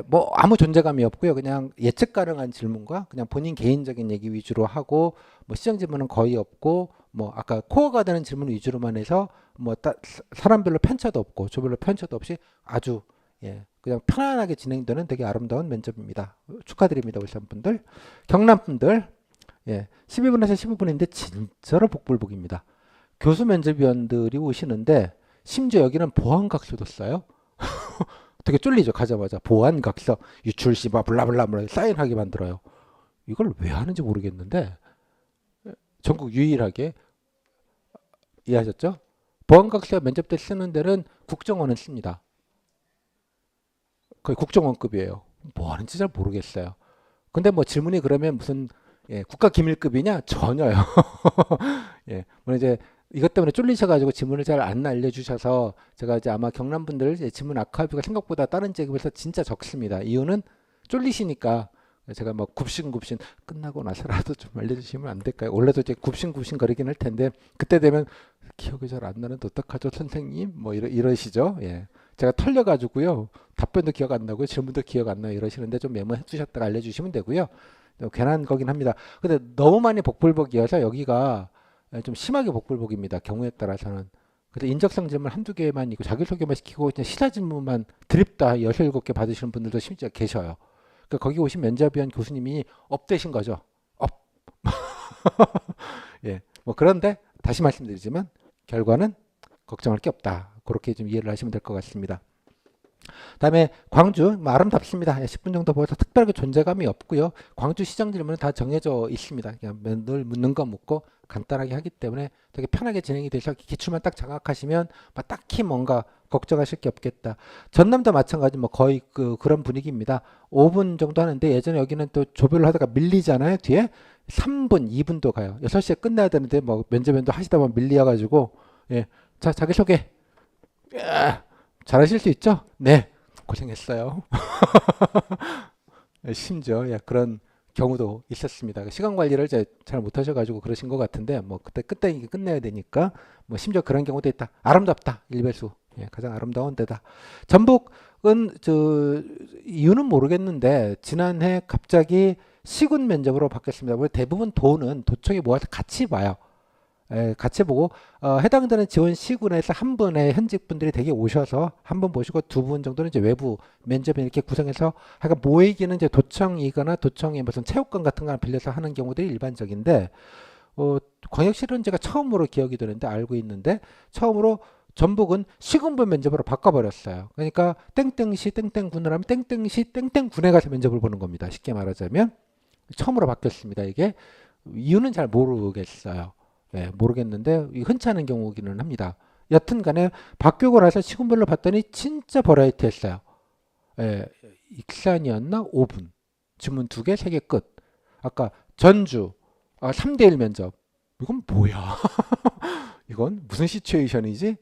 뭐 아무 존재감이 없고요. 그냥 예측 가능한 질문과 그냥 본인 개인적인 얘기 위주로 하고 뭐 시정 질문은 거의 없고 뭐 아까 코어가 되는 질문 위주로만 해서 뭐 사람별로 편차도 없고 조별로 편차도 없이 아주 그냥 편안하게 진행되는 되게 아름다운 면접입니다. 축하드립니다. 울산 분들. 경남 분들 12분에서 15분인데 진짜로 복불복입니다. 교수 면접위원들이 오시는데 심지어 여기는 보안각서도 써요. 되게 쫄리죠. 가자마자 보안각서 유출시 블라블라 사인하게 만들어요. 이걸 왜 하는지 모르겠는데 전국 유일하게 이해하셨죠? 보안각서가 면접 때 쓰는 데는 국정원은 씁니다. 거의 국정원급이에요. 뭐 하는지 잘 모르겠어요. 근데 뭐 질문이 그러면 무슨 국가기밀급이냐? 전혀요. 예, 물론 이제 이것 때문에 쫄리셔가지고 질문을 잘 안 알려주셔서 제가 이제 아마 경남 분들 이제 질문 아카이브가 생각보다 다른 지역에서 진짜 적습니다. 이유는 쫄리시니까 제가 막 굽신굽신 끝나고 나서라도 좀 알려주시면 안 될까요? 원래도 이제 굽신굽신 거리긴 할 텐데 그때 되면 기억이 잘 안 나는데 어떡하죠, 선생님? 뭐 이러시죠. 예, 제가 털려가지고요 답변도 기억 안 나고요 질문도 기억 안 나요 이러시는데 좀 메모해 두셨다가 알려주시면 되고요. 괜한 거긴 합니다. 근데 너무 많이 복불복이어서 여기가 좀 심하게 복불복입니다. 경우에 따라서는. 그래서 인적성 질문 한두 개만 있고 자기소개만 시키고 그냥 시사 질문만 드립다 6, 7개 받으시는 분들도 심지어 계셔요. 그러니까 거기 오신 면접위원 교수님이 업되신 거죠. 업. 예. 뭐 그런데 다시 말씀드리지만 결과는 걱정할 게 없다. 그렇게 좀 이해를 하시면 될 것 같습니다. 다음에 광주 뭐 아름답습니다. 10분 정도 보여서 특별하게 존재감이 없고요. 광주 시장 질문은 다 정해져 있습니다. 그냥 늘 묻는 거 묻고 간단하게 하기 때문에 되게 편하게 진행이 돼서 기출만 딱 장악하시면 뭐 딱히 뭔가 걱정하실 게 없겠다. 전남도 마찬가지 뭐 거의 그런 분위기입니다. 5분 정도 하는데 예전에 여기는 또 조별로 하다가 밀리잖아요. 뒤에 3분, 2분도 가요. 6시에 끝나야 되는데 뭐 면접면도 하시다 보면 밀려가지고 예. 자, 자기소개. 잘하실 수 있죠? 네. 고생했어요. 심지어 그런 경우도 있었습니다. 시간 관리를 잘 못하셔가지고 그러신 것 같은데 뭐 그때 이게 끝내야 되니까 뭐 심지어 그런 경우도 있다. 아름답다. 일배수. 예, 가장 아름다운 데다. 전북은 이유는 모르겠는데 지난해 갑자기 시군 면접으로 바뀌었습니다. 원래 대부분 도청이 모아서 같이 봐요. 같이 보고 해당되는 지원 시군에서 한 분의 현직 분들이 되게 오셔서 한 분 모시고 두 분 정도는 이제 외부 면접에 이렇게 구성해서 하여간 모이기는 이제 도청이거나 도청의 무슨 체육관 같은 거 빌려서 하는 경우들이 일반적인데 광역시는 제가 처음으로 기억이 되는데 알고 있는데 처음으로 전북은 시군부 면접으로 바꿔버렸어요. 그러니까 땡땡시 땡땡군을 하면 땡땡시 땡땡군에 가서 면접을 보는 겁니다. 쉽게 말하자면 처음으로 바뀌었습니다. 이게 이유는 잘 모르겠어요. 예, 모르겠는데 흔치 않은 경우기는 합니다. 여튼 간에 바뀌고 나서 시군별로 봤더니 진짜 버라이티 했어요. 예, 익산이었나? 5분. 질문 2개, 3개 끝. 아까 전주 3대1 면접. 이건 뭐야? 이건 무슨 시츄에이션이지?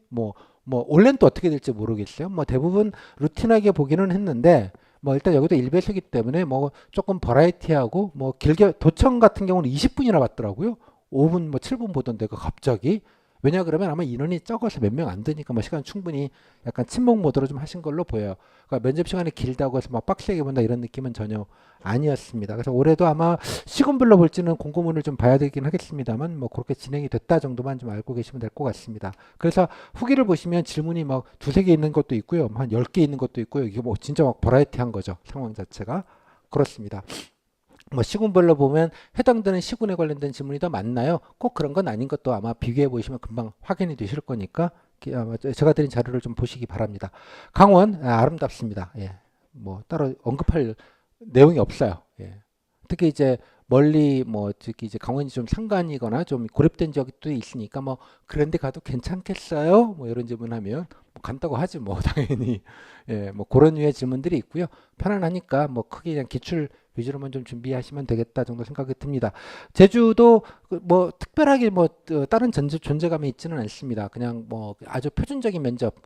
원래는 또 어떻게 될지 모르겠어요. 뭐 대부분 루틴하게 보기는 했는데 뭐 일단 여기도 일배수기 때문에 뭐 조금 버라이티하고 뭐 길게 도청 같은 경우는 20분이나 받더라고요. 5분 뭐 7분 보던데 그 갑자기 왜냐 그러면 아마 인원이 적어서 몇 명 안 되니까 뭐 시간 충분히 약간 침묵 모드로 좀 하신 걸로 보여요. 그러니까 면접 시간이 길다고 해서 막 빡세게 본다 이런 느낌은 전혀 아니었습니다. 그래서 올해도 아마 시군별로 볼지는 공고문을 좀 봐야 되긴 하겠습니다만 뭐 그렇게 진행이 됐다 정도만 좀 알고 계시면 될 것 같습니다. 그래서 후기를 보시면 질문이 막 2~3개 있는 것도 있고요. 한 10개 있는 것도 있고요. 이게 뭐 진짜 막 버라이티한 거죠. 상황 자체가. 그렇습니다. 뭐 시군별로 보면 해당되는 시군에 관련된 질문이 더 많나요? 꼭 그런 건 아닌 것도 아마 비교해 보시면 금방 확인이 되실 거니까 아마 제가 드린 자료를 좀 보시기 바랍니다. 강원 아름답습니다. 예. 뭐 따로 언급할 내용이 없어요. 예. 특히 이제 멀리 뭐 특히 이제 강원이 좀 상간이거나 좀 고립된 지역도 있으니까 뭐 그런 데 가도 괜찮겠어요? 뭐 이런 질문하면 뭐 간다고 하지 뭐 당연히. 예. 뭐 그런 류의 질문들이 있고요. 편안하니까 뭐 크게 그냥 기출 위주로만 좀 준비하시면 되겠다 정도 생각이 듭니다. 제주도 뭐 특별하게 뭐 다른 존재감이 있지는 않습니다. 그냥 뭐 아주 표준적인 면접,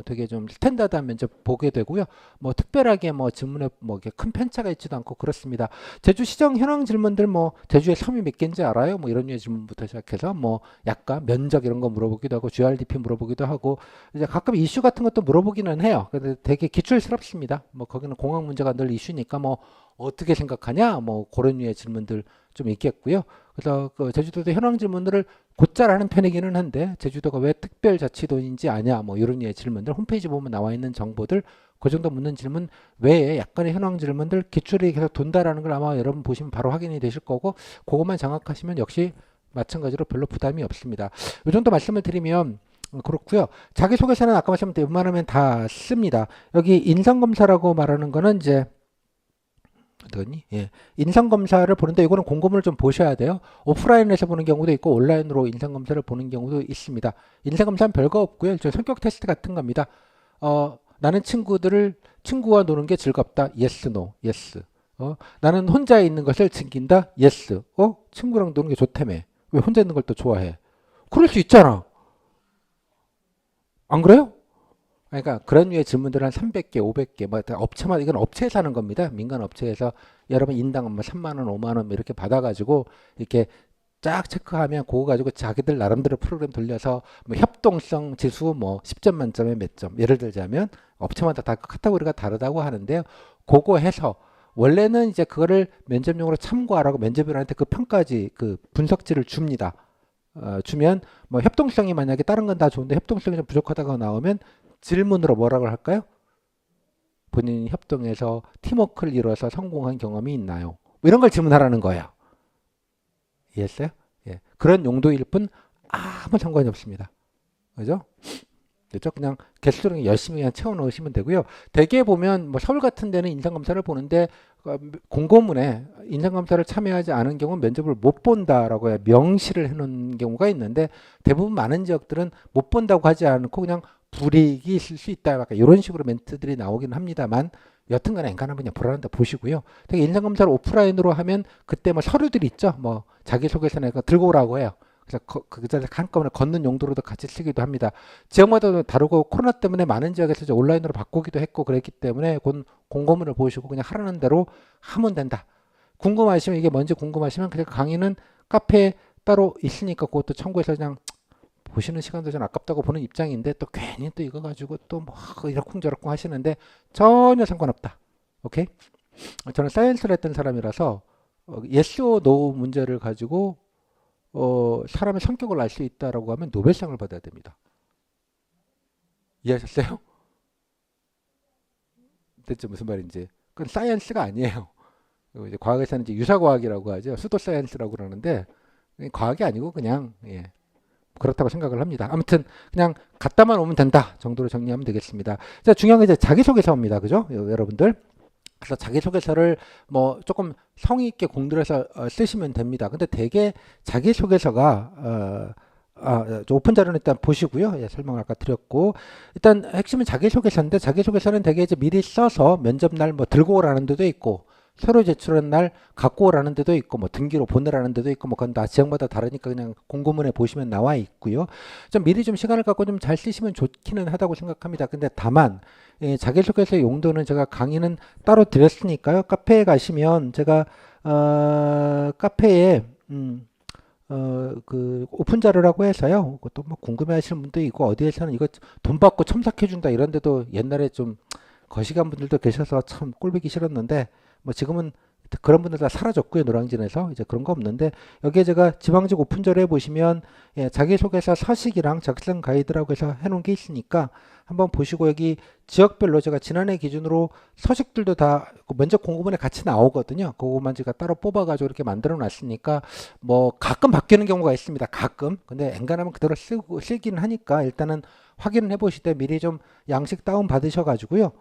되게 좀 스탠다드한 면접 보게 되고요. 뭐 특별하게 뭐 질문에 뭐 큰 편차가 있지도 않고 그렇습니다. 제주 시정 현황 질문들 뭐 제주에 섬이 몇 개인지 알아요? 뭐 이런 류의 질문부터 시작해서 뭐 약간 면적 이런 거 물어보기도 하고 GRDP 물어보기도 하고 이제 가끔 이슈 같은 것도 물어보기는 해요. 근데 되게 기출스럽습니다. 뭐 거기는 공학 문제가 늘 이슈니까 뭐 어떻게 생각하냐? 뭐 그런 류의 질문들 좀 있겠고요. 그래서 그 제주도도 현황 질문들을 곧잘 하는 편이기는 한데 제주도가 왜 특별자치도인지 아냐? 뭐 이런 류의 질문들 홈페이지 보면 나와 있는 정보들 그 정도 묻는 질문 외에 약간의 현황 질문들 기출이 계속 돈다라는 걸 아마 여러분 보시면 바로 확인이 되실 거고 그것만 장악하시면 역시 마찬가지로 별로 부담이 없습니다. 이 정도 말씀을 드리면 그렇고요. 자기소개서는 아까 말씀드린 웬만하면 다 씁니다. 여기 인성검사라고 말하는 거는 이제 어디갔니? 예. 인성검사를 보는데 이거는 공고문을 좀 보셔야 돼요. 오프라인에서 보는 경우도 있고 온라인으로 인성검사를 보는 경우도 있습니다. 인성검사는 별거 없고요. 저 성격 테스트 같은 겁니다. 나는 친구와 노는 게 즐겁다. yes, no, yes. 나는 혼자 있는 것을 즐긴다. yes. 친구랑 노는 게 좋다며. 왜 혼자 있는 걸 또 좋아해? 그럴 수 있잖아. 안 그래요? 그러니까 그런 류의 질문들 한 300개, 500개, 뭐 업체마다 이건 업체에서 하는 겁니다. 민간 업체에서 여러분 인당 뭐 3만 원, 5만 원 이렇게 받아가지고 이렇게 쫙 체크하면 그거 가지고 자기들 나름대로 프로그램 돌려서 뭐 협동성 지수 뭐 10점 만점에 몇 점. 예를 들자면 업체마다 다 카테고리가 다르다고 하는데요. 그거 해서 원래는 이제 그거를 면접용으로 참고하라고 면접위원한테 그 평가지 그 분석지를 줍니다. 주면 뭐 협동성이 만약에 다른 건 다 좋은데 협동성이 좀 부족하다고 나오면 질문으로 뭐라고 할까요? 본인이 협동해서 팀워크를 이뤄서 성공한 경험이 있나요? 뭐 이런 걸 질문하라는 거예요. 이해했어요? 예. 그런 용도일 뿐 아무 상관이 없습니다. 그죠? 그죠? 그냥 개수를 열심히 그냥 채워 넣으시면 되고요. 대개 보면 뭐 서울 같은 데는 인성검사를 보는데 공고문에 인성검사를 참여하지 않은 경우는 면접을 못 본다라고 명시를 해놓은 경우가 있는데 대부분 많은 지역들은 못 본다고 하지 않고 그냥 불이익이 있을 수 있다. 약간 이런 식으로 멘트들이 나오긴 합니다만 여튼간에 엔간하면 그냥 보라는데 보시고요. 되게 인성검사를 오프라인으로 하면 그때 뭐 서류들이 있죠. 뭐 자기소개서 내가 들고 오라고 해요. 그래서 그 자리에 한꺼번에 걷는 용도로도 같이 쓰기도 합니다. 지역마다 다르고 코로나 때문에 많은 지역에서 이제 온라인으로 바꾸기도 했고 그랬기 때문에 곧 공고문을 보시고 그냥 하라는 대로 하면 된다. 궁금하시면 이게 뭔지 궁금하시면 그냥 강의는 카페에 따로 있으니까 그것도 참고해서 그냥 보시는 시간도 좀 아깝다고 보는 입장인데 또 괜히 또 이거 가지고 또 뭐 이러쿵저러쿵 하시는데 전혀 상관없다. 오케이? 저는 사이언스를 했던 사람이라서 yes or no 문제를 가지고 사람의 성격을 알 수 있다라고 하면 노벨상을 받아야 됩니다. 이해하셨어요? 대체 무슨 말인지. 그건 사이언스가 아니에요. 이제 과학에서는 이제 유사과학이라고 하죠. 수도 사이언스라고 그러는데 과학이 아니고 그냥 그렇다고 생각을 합니다. 아무튼 그냥 갖다만 오면 된다 정도로 정리하면 되겠습니다. 자, 중요한 게 이제 자기소개서입니다. 그죠? 여러분들. 그래서 자기소개서를 뭐 조금 성의 있게 공들여서 쓰시면 됩니다. 근데 대개 자기소개서가 오픈 자료는 일단 보시고요. 예, 설명을 아까 드렸고 일단 핵심은 자기소개서인데 자기소개서는 대개 이제 미리 써서 면접 날 뭐 들고 오라는 데도 있고 서류 제출한 날 갖고 오라는 데도 있고 뭐 등기로 보내라는 데도 있고 뭐 그건 다 지역마다 다르니까 그냥 공고문에 보시면 나와 있고요. 좀 미리 좀 시간을 갖고 좀 잘 쓰시면 좋기는 하다고 생각합니다. 근데 다만 자기소개서 용도는 제가 강의는 따로 드렸으니까요. 카페에 가시면 제가 카페에 그 오픈 자료라고 해서요. 그것도 뭐 궁금해하시는 분도 있고 어디에서는 이거 돈 받고 첨삭해준다 이런 데도 옛날에 좀 거시기한 분들도 계셔서 참 꼴보기 싫었는데 뭐 지금은 그런 분들 다 사라졌고요. 노량진에서 이제 그런 거 없는데 여기에 제가 지방직 오픈 자료에 보시면 자기소개서 서식이랑 작성 가이드라고 해서 해놓은 게 있으니까 한번 보시고 여기 지역별로 제가 지난해 기준으로 서식들도 다 면접 공고문에 같이 나오거든요. 그거만 제가 따로 뽑아가지고 이렇게 만들어 놨으니까 뭐 가끔 바뀌는 경우가 있습니다. 가끔. 근데 엔간하면 그대로 쓰기는 하니까 일단은 확인을 해보실 때 미리 좀 양식 다운 받으셔가지고요.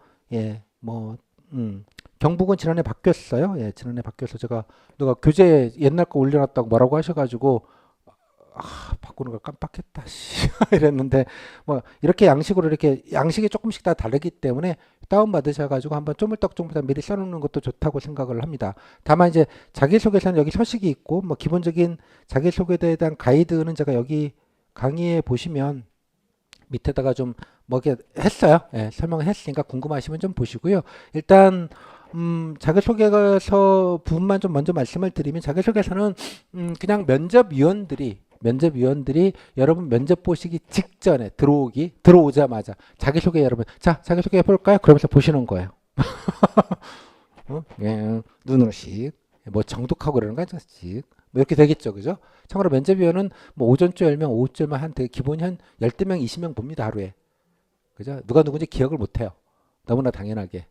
경북은 지난해 바뀌었어요. 예, 지난해 바뀌어서 제가 누가 교재 옛날 거 올려놨다고 뭐라고 하셔가지고 바꾸는 걸 깜빡했다. 이랬는데 뭐 이렇게 양식으로 이렇게 양식이 조금씩 다 다르기 때문에 다운 받으셔가지고 한번 쪼물떡쪼물떡 미리 써놓는 것도 좋다고 생각을 합니다. 다만 이제 자기소개서는 여기 서식이 있고 뭐 기본적인 자기소개에 대한 가이드는 제가 여기 강의에 보시면 밑에다가 좀 뭐 이렇게 했어요. 예, 설명을 했으니까 궁금하시면 좀 보시고요. 일단 자기소개서 부분만 좀 먼저 말씀을 드리면 자기소개서는 그냥 면접위원들이 여러분 면접 보시기 직전에 들어오자마자 자기소개 여러분 자 자기소개 해볼까요? 그러면서 보시는 거예요. 눈으로 뭐 정독하고 그러는 거 아니지? 뭐 이렇게 되겠죠, 그죠? 참고로 면접위원은 뭐 오전주 10명, 오후주만 한 기본이 한 10명, 20명 봅니다, 하루에. 그죠? 누가 누군지 기억을 못 해요. 너무나 당연하게.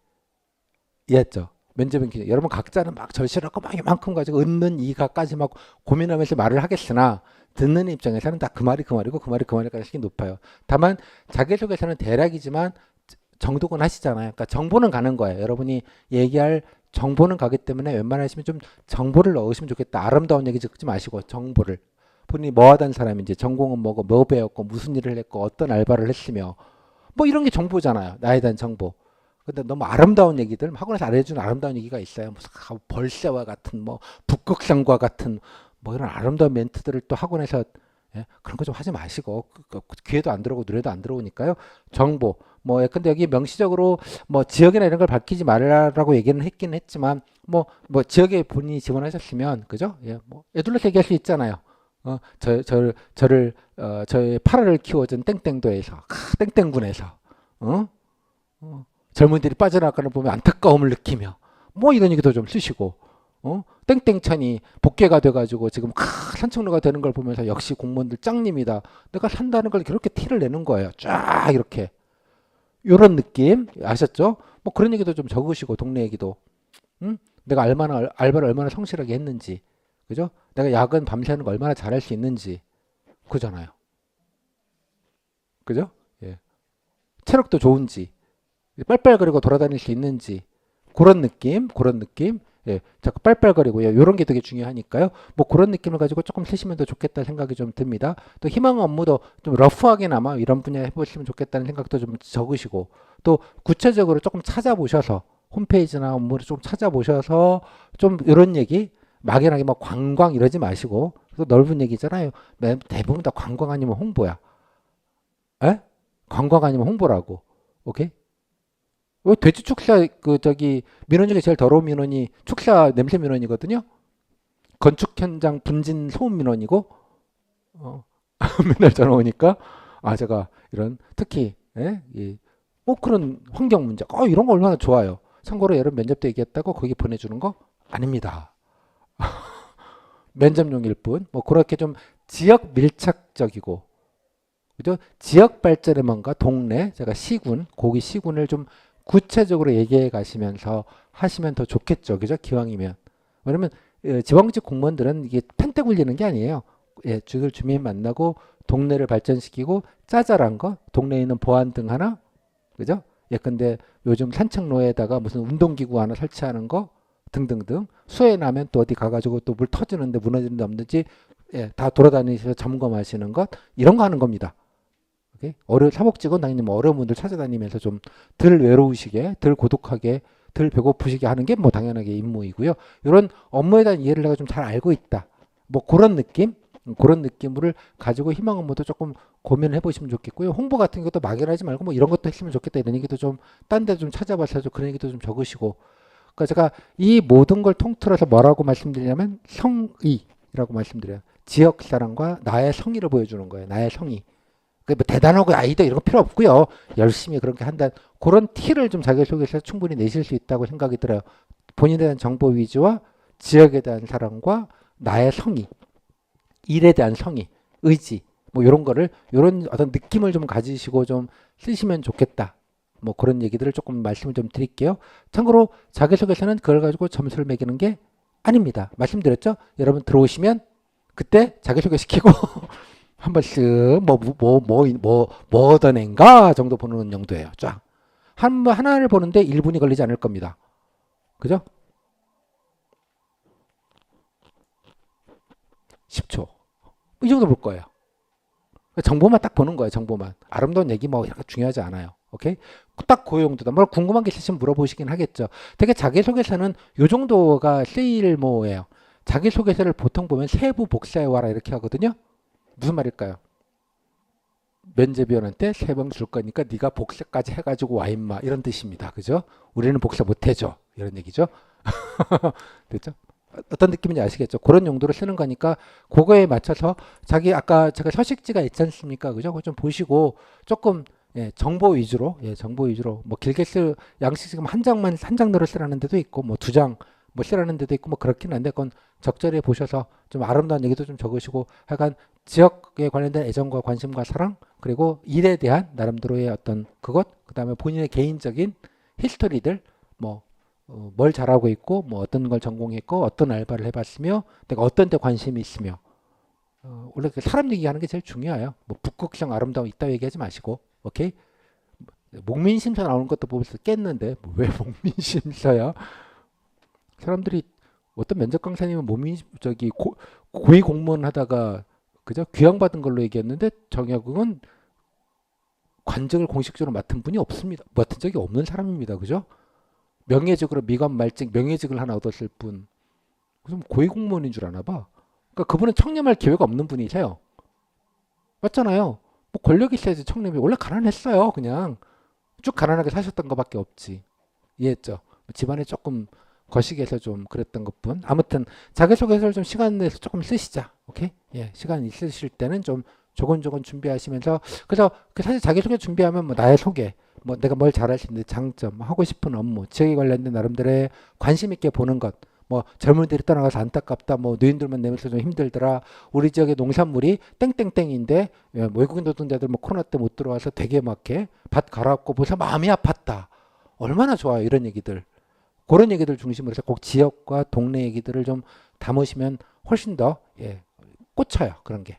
이해했죠? 면접은 여러분 각자는 막 절실하고 막 이만큼 가지고 은는 이가까지 막 고민하면서 말을 하겠으나 듣는 입장에서는 다 그 말이 그 말이고 그 말이 그 말일 가능성이 높아요. 다만 자기소개서는 대략이지만 정독은 하시잖아요. 그러니까 정보는 가는 거예요. 여러분이 얘기할 정보는 가기 때문에 웬만하시면 좀 정보를 넣으시면 좋겠다. 아름다운 얘기 듣지 마시고 정보를. 본인이 뭐 하던 사람인지, 전공은 뭐고, 뭐 배웠고, 무슨 일을 했고, 어떤 알바를 했으며, 뭐 이런 게 정보잖아요. 나에 대한 정보. 근데 너무 아름다운 얘기들, 학원에서 알려주는 아름다운 얘기가 있어요. 무슨 벌새와 같은, 뭐 북극성과 같은, 뭐 이런 아름다운 멘트들을 또 학원에서 예? 그런 거 좀 하지 마시고 귀에도 안 들어오고 눈에도 안 들어오니까요. 정보. 뭐 근데 여기 명시적으로 뭐 지역이나 이런 걸 밝히지 말라라고 얘기는 했긴 했지만 뭐 지역에 본인이 지원하셨으면 그죠? 예, 뭐 애둘러서 얘기할 수 있잖아요. 저를 저의 파라를 키워준 땡땡도에서 땡땡군에서 어? 젊은이들이 빠져나가는 걸 보면 안타까움을 느끼며 뭐 이런 얘기도 좀 쓰시고 땡땡천이 복귀가 돼가지고 지금 산책로가 되는 걸 보면서 역시 공무원들 짱님이다. 내가 산다는 걸 그렇게 티를 내는 거예요. 쫙 이렇게 요런 느낌 아셨죠? 뭐 그런 얘기도 좀 적으시고 동네 얘기도 내가 알바를 얼마나 성실하게 했는지 그죠? 내가 야근 밤새는 거 얼마나 잘할 수 있는지 그잖아요. 그죠? 예. 체력도 좋은지 빨빨거리고 돌아다닐 수 있는지 그런 느낌. 예, 자꾸 빨빨거리고 이런 게 되게 중요하니까요. 뭐 그런 느낌을 가지고 조금 쓰시면 더 좋겠다 생각이 좀 듭니다. 또 희망 업무도 좀 러프하게나마 이런 분야 해보시면 좋겠다는 생각도 좀 적으시고 또 구체적으로 조금 찾아보셔서 홈페이지나 업무를 좀 찾아보셔서 좀 이런 얘기 막연하게 막 관광 이러지 마시고 또 넓은 얘기잖아요. 대부분 다 관광 아니면 홍보야. 에? 관광 아니면 홍보라고. 오케이? 왜 돼지 축사 그 저기 민원 중에 제일 더러운 민원이 축사 냄새 민원이거든요. 건축 현장 분진 소음 민원이고 맨날 전화 오니까 제가 이런 특히 예? 뭐 그런 환경 문제 이런 거 얼마나 좋아요. 참고로 이런 면접 때 얘기했다고 거기 보내주는 거 아닙니다. 면접용일 뿐. 뭐 그렇게 좀 지역 밀착적이고 그죠? 지역 발전의 뭔가 동네 제가 시군 고기 시군을 좀 구체적으로 얘기해 가시면서 하시면 더 좋겠죠. 그죠? 기왕이면. 왜냐면 지방직 공무원들은 이게 펜대 굴리는 게 아니에요. 예, 주민 만나고 동네를 발전시키고 짜잘한 거, 동네에 있는 보안등 하나, 그죠? 예컨대 요즘 산책로에다가 무슨 운동기구 하나 설치하는 거 등등등. 수해 나면 또 어디 가가지고 또 물 터지는데 무너지는 데 없는지 예, 다 돌아다니셔서 점검하시는 것 이런 거 하는 겁니다. 사복직은 당연히 뭐 어려운 분들 찾아다니면서 좀 덜 외로우시게, 덜 고독하게, 덜 배고프시게 하는 게 뭐 당연하게 임무이고요. 이런 업무에 대한 이해를 내가 좀 잘 알고 있다. 뭐 그런 느낌, 그런 느낌을 가지고 희망 업무도 조금 고민해 보시면 좋겠고요. 홍보 같은 것도 막연하지 말고 뭐 이런 것도 했으면 좋겠다 이런 얘기도 좀 딴 데 좀 찾아봐서 좀 그런 얘기도 좀 적으시고. 그러니까 제가 이 모든 걸 통틀어서 뭐라고 말씀드리냐면 성의라고 말씀드려요. 지역 사랑과 나의 성의를 보여주는 거예요. 나의 성의. 뭐 대단하고 아이다 이런 거 필요 없고요. 열심히 그렇게 한다. 그런 티를 좀 자기소개서에서 충분히 내실 수 있다고 생각이 들어요. 본인에 대한 정보 위주와 지역에 대한 사랑과 나의 성의, 일에 대한 성의, 의지 뭐 이런 거를 이런 어떤 느낌을 좀 가지시고 좀 쓰시면 좋겠다. 뭐 그런 얘기들을 조금 말씀을 좀 드릴게요. 참고로 자기소개서는 그걸 가지고 점수를 매기는 게 아닙니다. 말씀드렸죠? 여러분 들어오시면 그때 자기소개 시키고 한 번씩 뭐 어떤 앤가 정도 보는 정도예요. 쫙. 하나를 보는데 1분이 걸리지 않을 겁니다. 그죠? 10초. 이 정도 볼 거예요. 정보만 딱 보는 거예요. 정보만. 아름다운 얘기 뭐 이렇게 중요하지 않아요. 오케이? 딱 그 용도다. 뭐 궁금한 게 있으시면 물어보시긴 하겠죠. 되게 자기소개서는 요 정도가 쓰일 뭐예요. 자기소개서를 보통 보면 세부 복사해 와라 이렇게 하거든요. 무슨 말일까요? 면접위원한테 3번 줄 거니까 네가 복사까지 해가지고 와 임마 이런 뜻입니다. 그죠? 우리는 복사 못 해줘 이런 얘기죠. 됐죠? 어떤 느낌인지 아시겠죠? 그런 용도로 쓰는 거니까 그거에 맞춰서 자기 아까 제가 서식지가 있지 않습니까? 그죠? 그거 좀 보시고 조금 정보 위주로 정보 위주로 뭐 길게 양식 지금 한 장으로 쓰라는 데도 있고 뭐 2장 뭐 쓰라는 데도 있고 뭐 그렇긴 한데 그건 적절히 보셔서 좀 아름다운 얘기도 좀 적으시고 하여간 지역에 관련된 애정과 관심과 사랑 그리고 일에 대한 나름대로의 어떤 그것 그다음에 본인의 개인적인 히스토리들 뭐 뭘 잘하고 있고 뭐 어떤 걸 전공했고 어떤 알바를 해봤으며 내가 어떤 데 관심이 있으며 원래 사람 얘기하는 게 제일 중요해요. 뭐 북극성 아름다움 이따 얘기하지 마시고 오케이 목민심서 나오는 것도 보면서 깼는데 왜 목민심서야 사람들이 어떤 면접 강사님은 몸이 저기 고위 공무원 하다가 그죠? 귀양받은 걸로 얘기했는데 정약용은 관직을 공식적으로 맡은 분이 없습니다. 맡은 적이 없는 사람입니다. 그죠? 명예직으로 미관 말직 명예직을 하나 얻었을 뿐. 무슨 고위 공무원인 줄 아나 봐. 그러니까 그분은 청렴할 기회가 없는 분이세요. 맞잖아요. 뭐 권력이 있어야지 청렴이. 원래 가난했어요. 그냥 쭉 가난하게 사셨던 것밖에 없지. 이해했죠? 집안에 조금 거시기해서 좀 그랬던 것뿐. 아무튼 자기소개서를 좀 시간 내서 조금 쓰시자. 오케이? 예, 시간 있으실 때는 좀 조곤조곤 준비하시면서 그래서 사실 자기소개 준비하면 뭐 나의 소개, 뭐 내가 뭘 잘할 수 있는데 장점, 하고 싶은 업무, 지역에 관련된 나름대로의 관심 있게 보는 것. 뭐 젊은이들이 떠나가서 안타깝다. 뭐 노인들만 내면서 좀 힘들더라. 우리 지역의 농산물이 땡땡땡인데 예, 뭐 외국인 노동자들 뭐 코로나 때 못 들어와서 되게 막게 밭 갈아엎고 보서 마음이 아팠다. 얼마나 좋아요. 이런 얘기들. 그런 얘기들 중심으로 해서 꼭 지역과 동네 얘기들을 좀 담으시면 훨씬 더 예, 꽂혀요. 그런 게.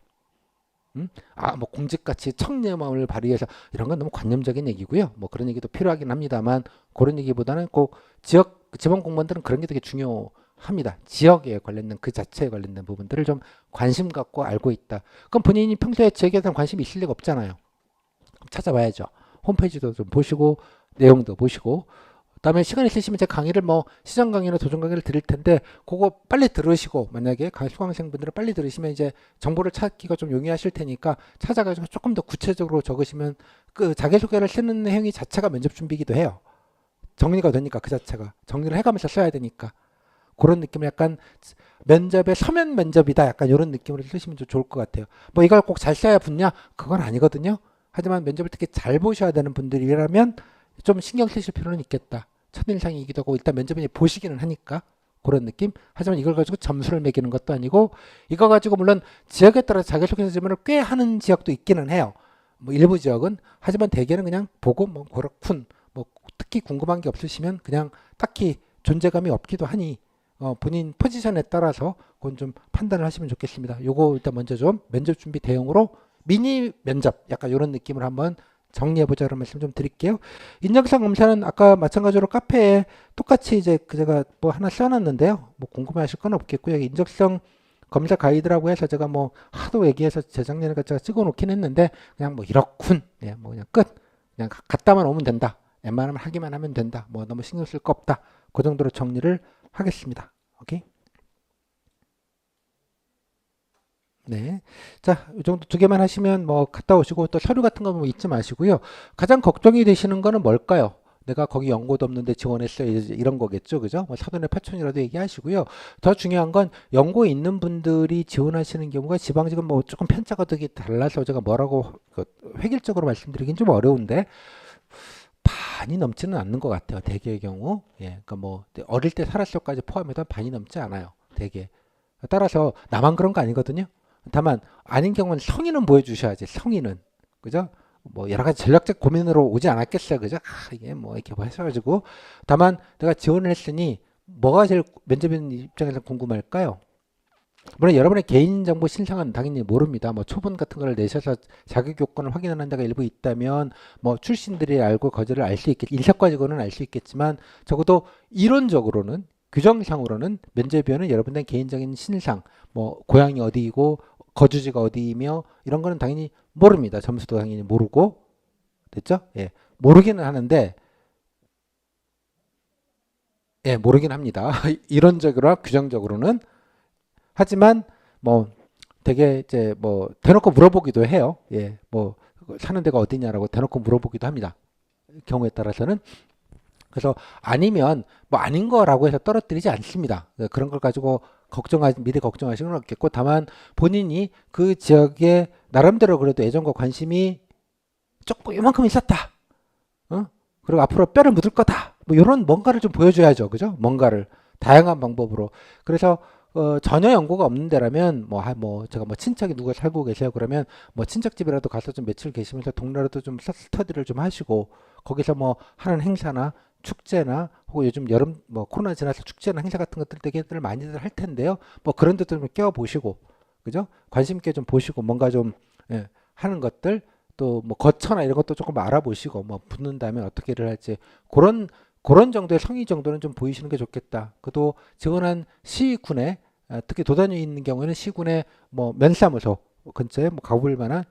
뭐 공직같이 청렴함을 발휘해서 이런 건 너무 관념적인 얘기고요. 뭐 그런 얘기도 필요하긴 합니다만 그런 얘기보다는 꼭 지방 공무원들은 그런 게 되게 중요합니다. 지역에 관련된 그 자체에 관련된 부분들을 좀 관심 갖고 알고 있다. 그럼 본인이 평소에 지역에 대한 관심이 있을 리가 없잖아요. 찾아봐야죠. 홈페이지도 좀 보시고 내용도 보시고 그다음에 시간 있으시면 제 강의를 뭐 시장 강의나 도전 강의를 드릴 텐데 그거 빨리 들으시고 만약에 수강생분들은 빨리 들으시면 이제 정보를 찾기가 좀 용이하실 테니까 찾아가지고 조금 더 구체적으로 적으시면 그 자기소개를 쓰는 행위 자체가 면접 준비이기도 해요. 정리가 되니까 그 자체가 정리를 해가면서 써야 되니까 그런 느낌을 약간 면접의 서면 면접이다 약간 이런 느낌으로 쓰시면 좀 좋을 것 같아요. 뭐 이걸 꼭 잘 써야 붙냐? 그건 아니거든요. 하지만 면접을 특히 잘 보셔야 되는 분들이라면 좀 신경 쓰실 필요는 있겠다. 첫인상이기도 하고 일단 면접인이 보시기는 하니까 그런 느낌. 하지만 이걸 가지고 점수를 매기는 것도 아니고 이거 가지고 물론 지역에 따라 자기소개서 질문을 꽤 하는 지역도 있기는 해요. 뭐 일부 지역은 하지만 대개는 그냥 보고 뭐 그렇군. 뭐 특히 궁금한 게 없으시면 그냥 딱히 존재감이 없기도 하니 본인 포지션에 따라서 그건 좀 판단을 하시면 좋겠습니다. 요거 일단 먼저 좀 면접 준비 대용으로 미니 면접 약간 이런 느낌을 한번 정리해보자 그런 말씀 좀 드릴게요. 인적성 검사는 아까 마찬가지로 카페에 똑같이 이제 제가 뭐 하나 써놨는데요. 뭐 궁금해하실 건 없겠고요. 인적성 검사 가이드라고 해서 제가 뭐 하도 얘기해서 재작년에 제가 찍어놓긴 했는데 그냥 뭐 이렇군. 예, 뭐 그냥 끝. 그냥 갔다만 오면 된다. 웬만하면 하기만 하면 된다. 뭐 너무 신경 쓸 거 없다. 그 정도로 정리를 하겠습니다. 오케이. 네. 자, 이 정도 두 개만 하시면 뭐 갔다 오시고 또 서류 같은 거 뭐 잊지 마시고요. 가장 걱정이 되시는 거는 뭘까요? 내가 거기 연고도 없는데 지원했어요. 이런 거겠죠. 그죠? 뭐 사돈의 파촌이라도 얘기하시고요. 더 중요한 건 연고 있는 분들이 지원하시는 경우가 지방직은 뭐 조금 편차가 되게 달라서 제가 뭐라고 획일적으로 말씀드리긴 좀 어려운데 반이 넘지는 않는 것 같아요. 대개의 경우. 예. 그러니까 뭐 어릴 때 살았을까지 포함해도 반이 넘지 않아요. 대개. 따라서 나만 그런 거 아니거든요. 다만 아닌 경우는 성의는 보여주셔야지. 성의는 그죠? 뭐 여러 가지 전략적 고민으로 오지 않았겠어요, 그죠? 이게 뭐 이렇게 뭐 해가지고 다만 내가 지원을 했으니 뭐가 제일 면접인 입장에서 궁금할까요? 물론 여러분의 개인정보 신상은 당연히 모릅니다. 뭐 초본 같은 걸 내셔서 자격 요건을 확인하는 데가 일부 있다면 뭐 출신들이 알고 거절을 알 수 있겠, 인사과직원은 알 수 있겠지만 적어도 이론적으로는 규정상으로는 면접위원은 여러분의 개인적인 신상, 뭐 고향이 어디이고 거주지가 어디이며 이런 거는 당연히 모릅니다. 점수도 당연히 모르고 됐죠? 예, 모르기는 하는데 예, 모르긴 합니다. 이론적으로 규정적으로는 하지만 뭐 되게 이제 뭐 대놓고 물어보기도 해요. 예, 뭐 사는 데가 어디냐라고 대놓고 물어보기도 합니다. 경우에 따라서는 그래서 아니면 뭐 아닌 거라고 해서 떨어뜨리지 않습니다. 그런 걸 가지고 미리 걱정하시는 건 없겠고 다만 본인이 그 지역에 나름대로 그래도 애정과 관심이 조금 이만큼 있었다. 어? 그리고 앞으로 뼈를 묻을 거다. 뭐 이런 뭔가를 좀 보여줘야죠. 그죠? 뭔가를 다양한 방법으로. 그래서 전혀 연고가 없는 데라면 뭐 제가 뭐 친척이 누가 살고 계세요 그러면 뭐 친척집이라도 가서 좀 며칠 계시면서 동네라도 좀 스터디를 좀 하시고 거기서 뭐 하는 행사나 축제나 혹은 요즘 여름 뭐 코로나 지나서 축제나 행사 같은 것들 되게들 많이들 할 텐데요. 뭐 그런 데도 좀 껴 보시고 그죠? 관심 있게 좀 보시고 뭔가 좀 예, 하는 것들 또 뭐 거처나 이런 것도 조금 알아보시고 뭐 붙는다면 어떻게를 할지 그런 정도의 성의 정도는 좀 보이시는 게 좋겠다. 그도 지원한 시군에 특히 도단위에 있는 경우에는 시군에 뭐 면사무소 근처에 뭐 가볼 만한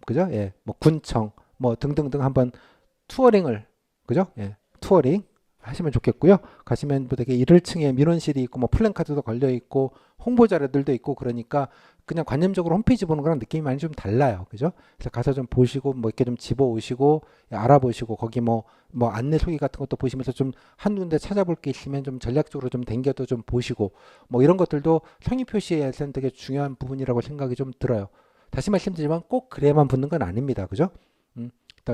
그죠? 예, 뭐 군청 뭐 등등등 한번 투어링을 그죠? 예, 투어링 하시면 좋겠고요. 가시면 뭐 되게 1층에 민원실이 있고 뭐 플랜카드도 걸려 있고 홍보 자료들도 있고 그러니까 그냥 관념적으로 홈페이지 보는 거랑 느낌이 많이 좀 달라요. 그죠? 그래서 가서 좀 보시고 뭐 이렇게 좀 집어 오시고 알아보시고 거기 뭐 안내 소개 같은 것도 보시면서 좀 한 군데 찾아볼 게 있으면 좀 전략적으로 좀 댕겨도 좀 보시고 뭐 이런 것들도 성의 표시에서는 되게 중요한 부분이라고 생각이 좀 들어요. 다시 말씀드리지만 꼭 그래야만 붙는 건 아닙니다. 그죠?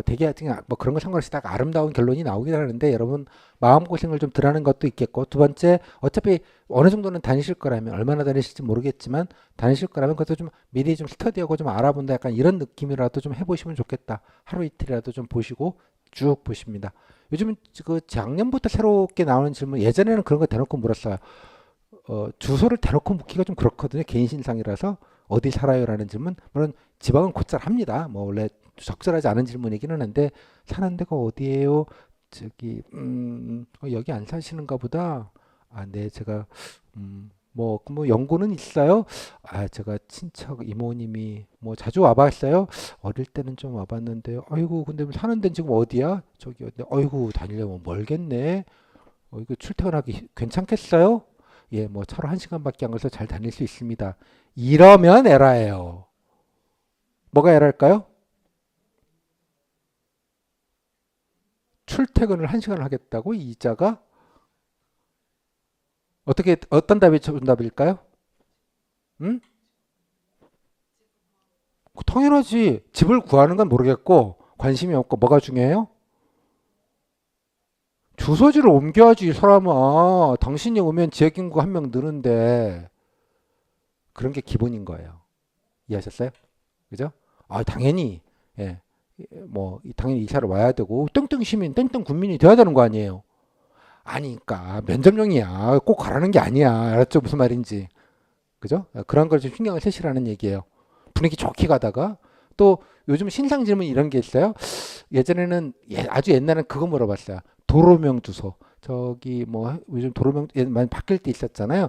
되게 뭐 그런 거 상관없이 딱 아름다운 결론이 나오긴 하는데 여러분 마음고생을 좀 덜 하는 것도 있겠고 두 번째 어차피 어느 정도는 다니실 거라면 얼마나 다니실지 모르겠지만 다니실 거라면 그것도 좀 미리 좀 스터디하고 좀 알아본다 약간 이런 느낌이라도 좀 해보시면 좋겠다. 하루 이틀이라도 좀 보시고 쭉 보십니다. 요즘은 그 작년부터 새롭게 나오는 질문 예전에는 그런 거 대놓고 물었어요. 주소를 대놓고 묻기가 좀 그렇거든요. 개인 신상이라서 어디 살아요라는 질문 물론 지방은 곧잘 합니다. 뭐 원래 적절하지 않은 질문이기는 한데 사는 데가 어디예요? 저기 여기 안 사시는가 보다. 아, 네, 제가 뭐 연고는 있어요. 아, 제가 친척 이모님이 뭐 자주 와봤어요. 어릴 때는 좀 와봤는데, 아이고, 근데 사는 데는 지금 어디야? 저기 어디? 아이고, 다니려면 멀겠네. 이거 출퇴근하기 괜찮겠어요? 예, 뭐 차로 1시간밖에 안 걸려서 잘 다닐 수 있습니다. 이러면 에라예요. 뭐가 에라일까요? 출퇴근을 1시간 하겠다고 이자가 어떻게 어떤 답이 정답일까요? 응? 당연하지. 집을 구하는 건 모르겠고 관심이 없고 뭐가 중요해요? 주소지를 옮겨야지 이 사람아. 당신이 오면 지역 인구 한 명 느는데 그런 게 기본인 거예요. 이해하셨어요? 그죠? 아, 당연히 예. 뭐 당연히 이사를 와야 되고 땡땡 시민, 땡땡 군민이 돼야 되는 거 아니에요. 아니까 면접용이야. 꼭 가라는 게 아니야. 알았죠? 무슨 말인지. 그죠? 그런 걸 좀 신경을 쓰시라는 얘기예요. 분위기 좋게 가다가 또 요즘 신상 질문 이런 게 있어요. 예전에는 아주 옛날엔 그거 물어봤어요. 도로명 주소. 저기 뭐 요즘 도로명 많이 바뀔 때 있었잖아요.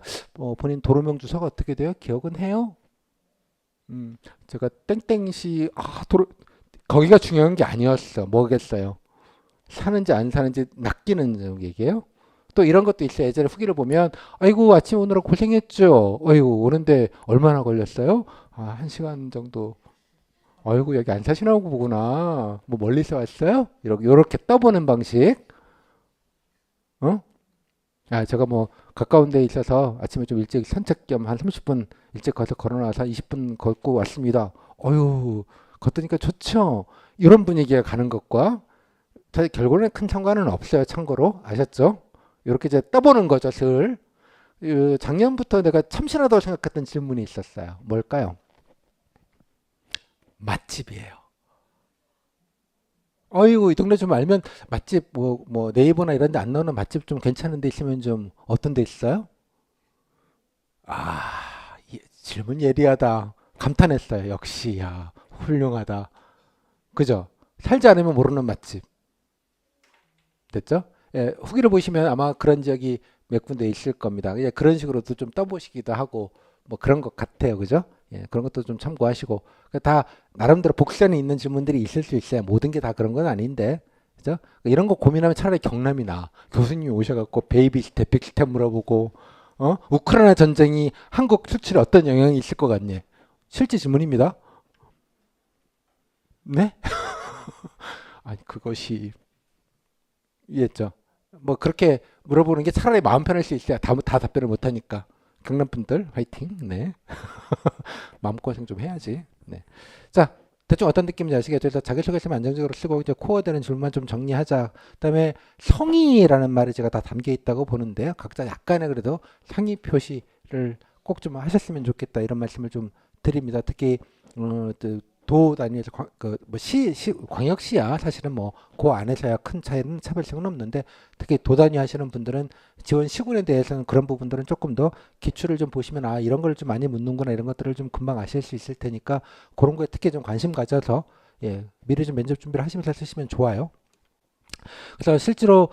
본인 도로명 주소가 어떻게 돼요? 기억은 해요? 제가 땡땡시 도로 거기가 중요한 게 아니었어. 뭐겠어요? 사는지 안 사는지 낚이는 얘기예요. 또 이런 것도 있어요. 예전에 후기를 보면 아이고 아침 오느라 고생했죠. 아이고 오는데 얼마나 걸렸어요? 아, 1시간 정도. 아이고 여기 안 사시나 보구나. 뭐 멀리서 왔어요? 이렇게 떠보는 방식. 어? 아, 제가 뭐 가까운 데 있어서 아침에 좀 일찍 산책 겸 한 30분 일찍 가서 걸어놔서 20분 걷고 왔습니다. 어휴, 걷으니까 좋죠. 이런 분위기가 가는 것과 사실 결국에는 큰 상관은 없어요. 참고로 아셨죠? 이렇게 이제 떠보는 거죠, 슬. 작년부터 내가 참신하다고 생각했던 질문이 있었어요. 뭘까요? 맛집이에요. 어이구, 이 동네 좀 알면 맛집 뭐 네이버나 이런 데 안 나오는 맛집 좀 괜찮은 데 있으면 좀 어떤 데 있어요? 아, 질문 예리하다. 감탄했어요. 역시, 야, 훌륭하다. 그죠? 살지 않으면 모르는 맛집. 됐죠? 예, 후기를 보시면 아마 그런 지역이 몇 군데 있을 겁니다. 예, 그런 식으로도 좀 떠보시기도 하고 뭐 그런 것 같아요. 그죠? 예, 그런 것도 좀 참고하시고 다 나름대로 복선이 있는 질문들이 있을 수 있어요. 모든 게 다 그런 건 아닌데. 그죠? 이런 거 고민하면 차라리 경남이 나. 교수님이 오셔갖고 베이비 스텝, 빅 스텝 물어보고 우크라이나 전쟁이 한국 수출에 어떤 영향이 있을 것 같니? 실제 질문입니다. 네? 아니 그것이 이해했죠? 뭐 그렇게 물어보는 게 차라리 마음 편할 수 있어요. 다 답변을 못 하니까. 경남 분들 화이팅. 네. 마음고생 좀 해야지. 네. 자, 대충 어떤 느낌인지 아시겠죠? 그래서 자기소개서만 안정적으로 쓰고 이제 코어 되는 줄만 좀 정리하자. 그다음에 성의라는 말이 제가 다 담겨 있다고 보는데요. 각자 약간의 그래도 상의 표시를 꼭 좀 하셨으면 좋겠다 이런 말씀을 좀 드립니다. 특히 도 단위에서 광역시야 사실은 뭐 그 안에서야 큰 차이는 차별성은 없는데 특히 도 단위 하시는 분들은 지원 시군에 대해서는 그런 부분들은 조금 더 기출을 좀 보시면 아 이런 걸 좀 많이 묻는구나 이런 것들을 좀 금방 아실 수 있을 테니까 그런 거에 특히 좀 관심 가져서 예 미리 좀 면접 준비를 하시면서 쓰시면 좋아요. 그래서 실제로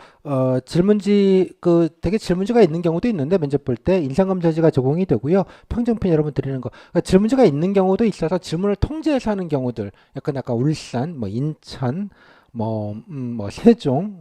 질문지 그 되게 질문지가 있는 경우도 있는데 면접 볼 때 인상검사지가 적용이 되고요. 평정편 여러분 드리는 거 그러니까 질문지가 있는 경우도 있어서 질문을 통제해서 하는 경우들 약간 아까 울산, 뭐 인천, 뭐 세종,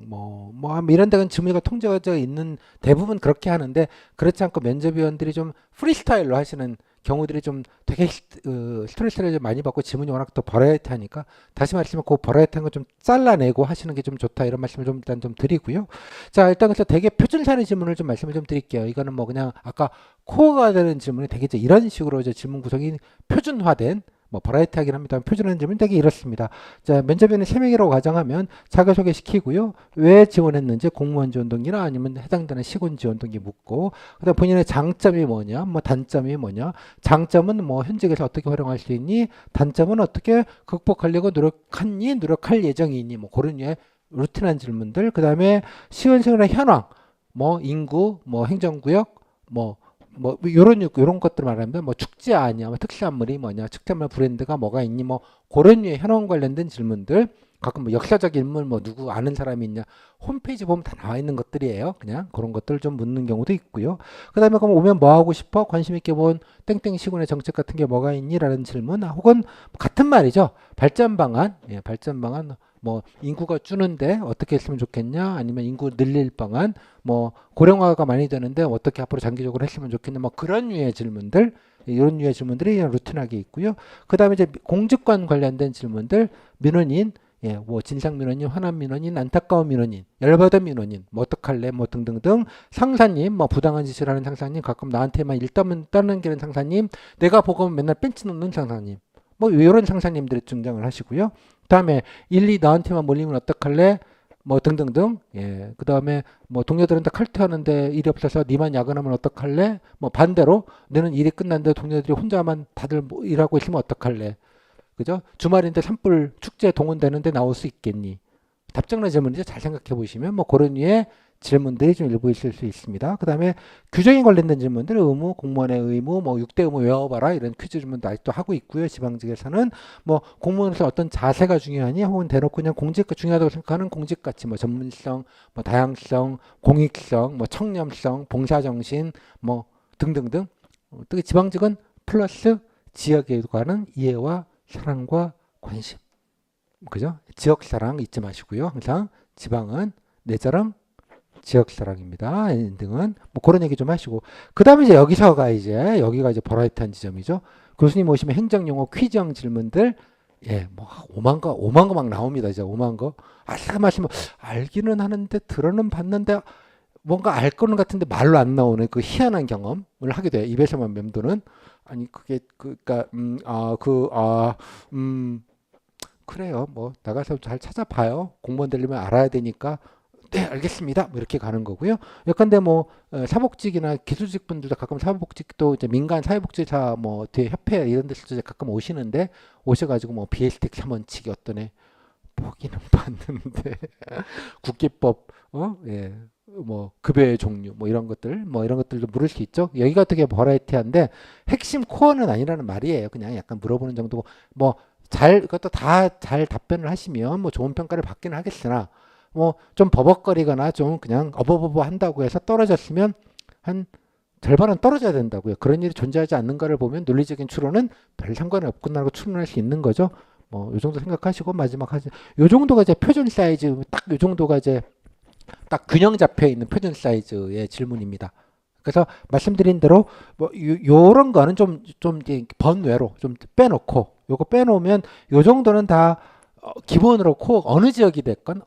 뭐 이런 데는 질문지가 통제가 있는 대부분 그렇게 하는데 그렇지 않고 면접위원들이 좀 프리스타일로 하시는 경우들이 좀 되게 스트레스를 좀 많이 받고 지문이 워낙 또 버라이어티하니까 다시 말씀드리면 그 버라이어티한 거 좀 잘라내고 하시는 게 좀 좋다 이런 말씀을 좀 일단 좀 드리고요. 자 일단 그래서 되게 표준사의 질문을 좀 말씀을 좀 드릴게요. 이거는 뭐 그냥 아까 코어가 되는 질문이 되게 이제 이런 식으로 이제 질문 구성이 표준화된 뭐 버라이어티하긴 합니다만 표준화된 질문이 되게 이렇습니다. 자 면접에는 3명이라고 가정하면 자기소개 시키고요. 왜 지원했는지 공무원 지원 동기나 아니면 해당되는 시군 지원 동기 묻고 그다음 본인의 장점이 뭐냐 뭐 단점이 뭐냐 장점은 뭐 현직에서 어떻게 활용할 수 있니 단점은 어떻게 극복하려고 노력하니 노력할 예정이니 뭐 그런 류의 루틴한 질문들 그다음에 시원시원한 현황 뭐 인구 뭐 행정구역 뭐 요런 것들 말하면 뭐 축제 아니야 뭐 특산물이 뭐냐 특산물 브랜드가 뭐가 있니 뭐 그런 류의 현황 관련된 질문들 가끔 뭐 역사적 인물 뭐 누구 아는 사람이 있냐 홈페이지 보면 다 나와 있는 것들이에요. 그냥 그런 것들을 좀 묻는 경우도 있고요. 그다음에 그럼 오면 뭐 하고 싶어? 관심 있게 본 땡땡 시군의 정책 같은 게 뭐가 있니?라는 질문 혹은 같은 말이죠. 발전 방안, 예, 발전 방안 뭐 인구가 주는데 어떻게 했으면 좋겠냐? 아니면 인구 늘릴 방안, 뭐 고령화가 많이 되는데 어떻게 앞으로 장기적으로 했으면 좋겠냐? 뭐 그런 류의 질문들, 이런 류의 질문들이 그냥 루틴하게 있고요. 그다음에 이제 공직관 관련된 질문들, 민원인 예, 뭐 진상 민원인, 화난 민원인, 안타까운 민원인, 열받은 민원인, 뭐 어떡할래, 뭐 등등등 상사님, 뭐 부당한 짓을 하는 상사님, 가끔 나한테만 일 떠넘기는 상사님, 내가 보고 맨날 벤치 놓는 상사님, 뭐 이런 상사님들이 등장을 하시고요. 그다음에 일이 나한테만 몰리면 어떡할래, 뭐 등등등. 예, 그다음에 뭐 동료들한테 칼퇴하는데 일이 없어서 니만 야근하면 어떡할래? 뭐 반대로 너는 일이 끝났는데 동료들이 혼자만 다들 뭐 일하고 있으면 어떡할래? 그죠? 주말인데 산불 축제 동원되는데 나올 수 있겠니? 답정너 질문이죠. 잘 생각해 보시면 뭐 그런 류의 질문들이 좀 일부 있을 수 있습니다. 그 다음에 규정에 관련된 질문들, 의무, 공무원의 의무, 뭐 6대 의무 외워봐라 이런 퀴즈 질문도 아직도 하고 있고요. 지방직에서는 뭐 공무원에서 어떤 자세가 중요하니 혹은 대놓고 그냥 공직 중요하다고 생각하는 공직가치, 뭐 전문성, 뭐 다양성, 공익성, 뭐 청렴성, 봉사정신, 뭐 등등등. 특히 지방직은 플러스 지역에 관한 이해와 사랑과 관심. 그죠? 지역 사랑 잊지 마시고요. 항상 지방은 내 자랑, 지역 사랑입니다. 등은 뭐 그런 얘기 좀 하시고 그다음에 이제 여기가 이제 버라이트한 지점이죠. 교수님 오시면 행정용어 퀴즈형 질문들 예, 뭐 5만 거 막 나옵니다. 이제 5만 거. 말씀하시면 알기는 하는데 들어는 봤는데 뭔가 알 거는 같은데 말로 안 나오는 그 희한한 경험을 하게 돼요. 입에서만 맴도는 아니 그게 그니까 그래요. 뭐 나가서 잘 찾아봐요. 공무원 되려면 알아야 되니까 네 알겠습니다. 뭐 이렇게 가는 거고요. 예컨대 뭐 사복직이나 기술직 분들도 가끔 사복직도 이제 민간 사회복지사 뭐 뒤에 협회 이런 데서 이제 가끔 오시는데 오셔가지고 뭐 비에스텍 3원칙이 어떤 애 보기는 봤는데 국기법 예. 뭐 급여의 종류 뭐 이런 것들도 물을 수 있죠. 여기가 되게 버라이티한데 핵심 코어는 아니라는 말이에요. 그냥 약간 물어보는 정도고 뭐 잘 그것도 다 잘 답변을 하시면 뭐 좋은 평가를 받기는 하겠으나 뭐 좀 버벅거리거나 좀 그냥 어버버버 한다고 해서 떨어졌으면 한 절반은 떨어져야 된다고요. 그런 일이 존재하지 않는가를 보면 논리적인 추론은 별 상관이 없구나라고 추론할 수 있는 거죠. 뭐 요 정도 생각하시고 마지막 하죠. 요 정도가 이제 표준 사이즈 딱 요 정도가 이제 딱 균형 잡혀 있는 표준 사이즈의 질문입니다. 그래서 말씀드린 대로 뭐 요런 거는 좀 이제 번외로 좀 빼놓고 요거 빼놓으면 요 정도는 다 기본으로 어느 지역이 됐건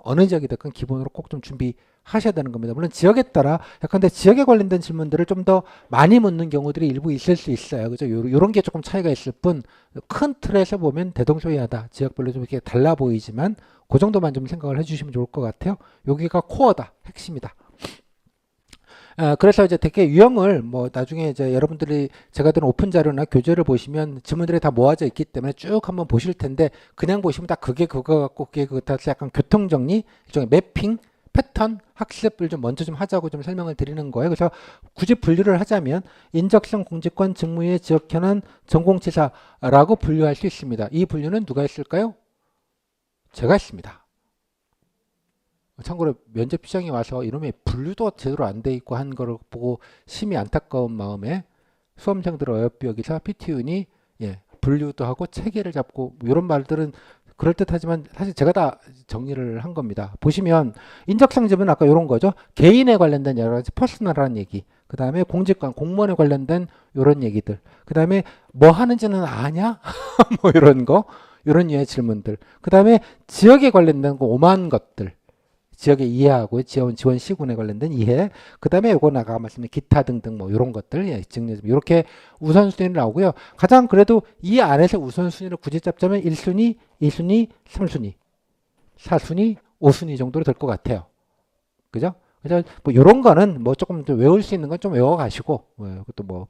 기본으로 꼭 좀 준비하셔야 되는 겁니다. 물론 지역에 따라 약간 근데 지역에 관련된 질문들을 좀 더 많이 묻는 경우들이 일부 있을 수 있어요. 그죠? 요런 게 조금 차이가 있을 뿐 큰 틀에서 보면 대동소이하다. 지역별로 좀 이렇게 달라 보이지만 그 정도만 좀 생각을 해주시면 좋을 것 같아요. 여기가 코어다, 핵심이다. 그래서 이제 되게 유형을 뭐 나중에 이제 여러분들이 제가 드린 오픈 자료나 교재를 보시면 지문들이 다 모아져 있기 때문에 쭉 한번 보실 텐데 그냥 보시면 다 그게 그거 같고 그게 그거 같아서 약간 교통정리, 일종의 매핑, 패턴 학습을 좀 먼저 좀 하자고 좀 설명을 드리는 거예요. 그래서 굳이 분류를 하자면 인적성 공직권 직무의 지역 현안 전공치사라고 분류할 수 있습니다. 이 분류는 누가 했을까요? 제가 했습니다. 참고로 면접 시장에 와서 이놈의 분류도 제대로 안 돼 있고 한 거를 보고 심히 안타까운 마음에 수험생들을 어여삐 여기서 PT윤이 예, 분류도 하고 체계를 잡고 뭐 이런 말들은 그럴듯하지만 사실 제가 다 정리를 한 겁니다. 보시면 인적상집은 아까 이런 거죠. 개인에 관련된 여러 가지 퍼스널한 얘기, 그 다음에 공직관, 공무원에 관련된 이런 얘기들, 그 다음에 뭐 하는지는 아냐? 뭐 이런 거, 이런 류의 질문들, 그 다음에 지역에 관련된 거 오만 것들, 지역에 이해하고 지원 시군에 관련된 이해, 그 다음에 요거 아까 말씀드린 기타 등등 뭐 이런 것들, 예, 증례점 이렇게 우선순위를 나오고요. 가장 그래도 이 안에서 우선순위를 굳이 잡자면 1순위, 2순위, 3순위, 4순위, 5순위 정도로 될 것 같아요. 그죠? 그래서 뭐 이런 거는 뭐 조금 좀 외울 수 있는 건 좀 외워가시고, 그것도 뭐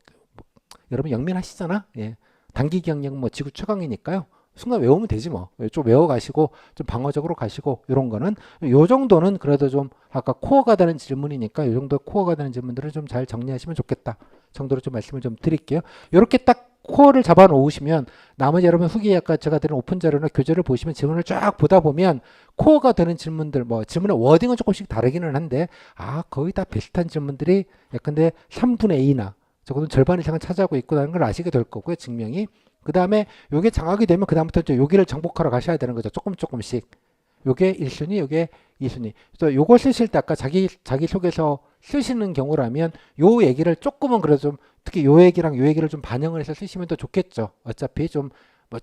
여러분 영민하시잖아. 예. 단기 기억력은 뭐 지구 최강이니까요. 순간 외우면 되지 뭐. 좀 외워가시고 좀 방어적으로 가시고 이런 거는 요 정도는 그래도 좀 아까 코어가 되는 질문이니까 요 정도 코어가 되는 질문들을 좀 잘 정리하시면 좋겠다 정도로 좀 말씀을 좀 드릴게요. 이렇게 딱 코어를 잡아 놓으시면 나머지 여러분 후기에 아까 제가 드린 오픈 자료나 교재를 보시면 질문을 쫙 보다 보면 코어가 되는 질문들 뭐 질문의 워딩은 조금씩 다르기는 한데 거의 다 비슷한 질문들이 예컨대 3분의 2나 적어도 절반 이상은 차지하고 있구나는 걸 아시게 될 거고요. 증명이. 그 다음에 요게 장악이 되면 그 다음부터 이제 여기를 정복하러 가셔야 되는 거죠. 조금씩. 요게 1순위, 요게 2순위. 그래서 요거 쓰실 때 아까 자기 소개서 쓰시는 경우라면 요 얘기를 조금은 그래도 좀 특히 요 얘기랑 요 얘기를 좀 반영을 해서 쓰시면 더 좋겠죠. 어차피 좀 뭐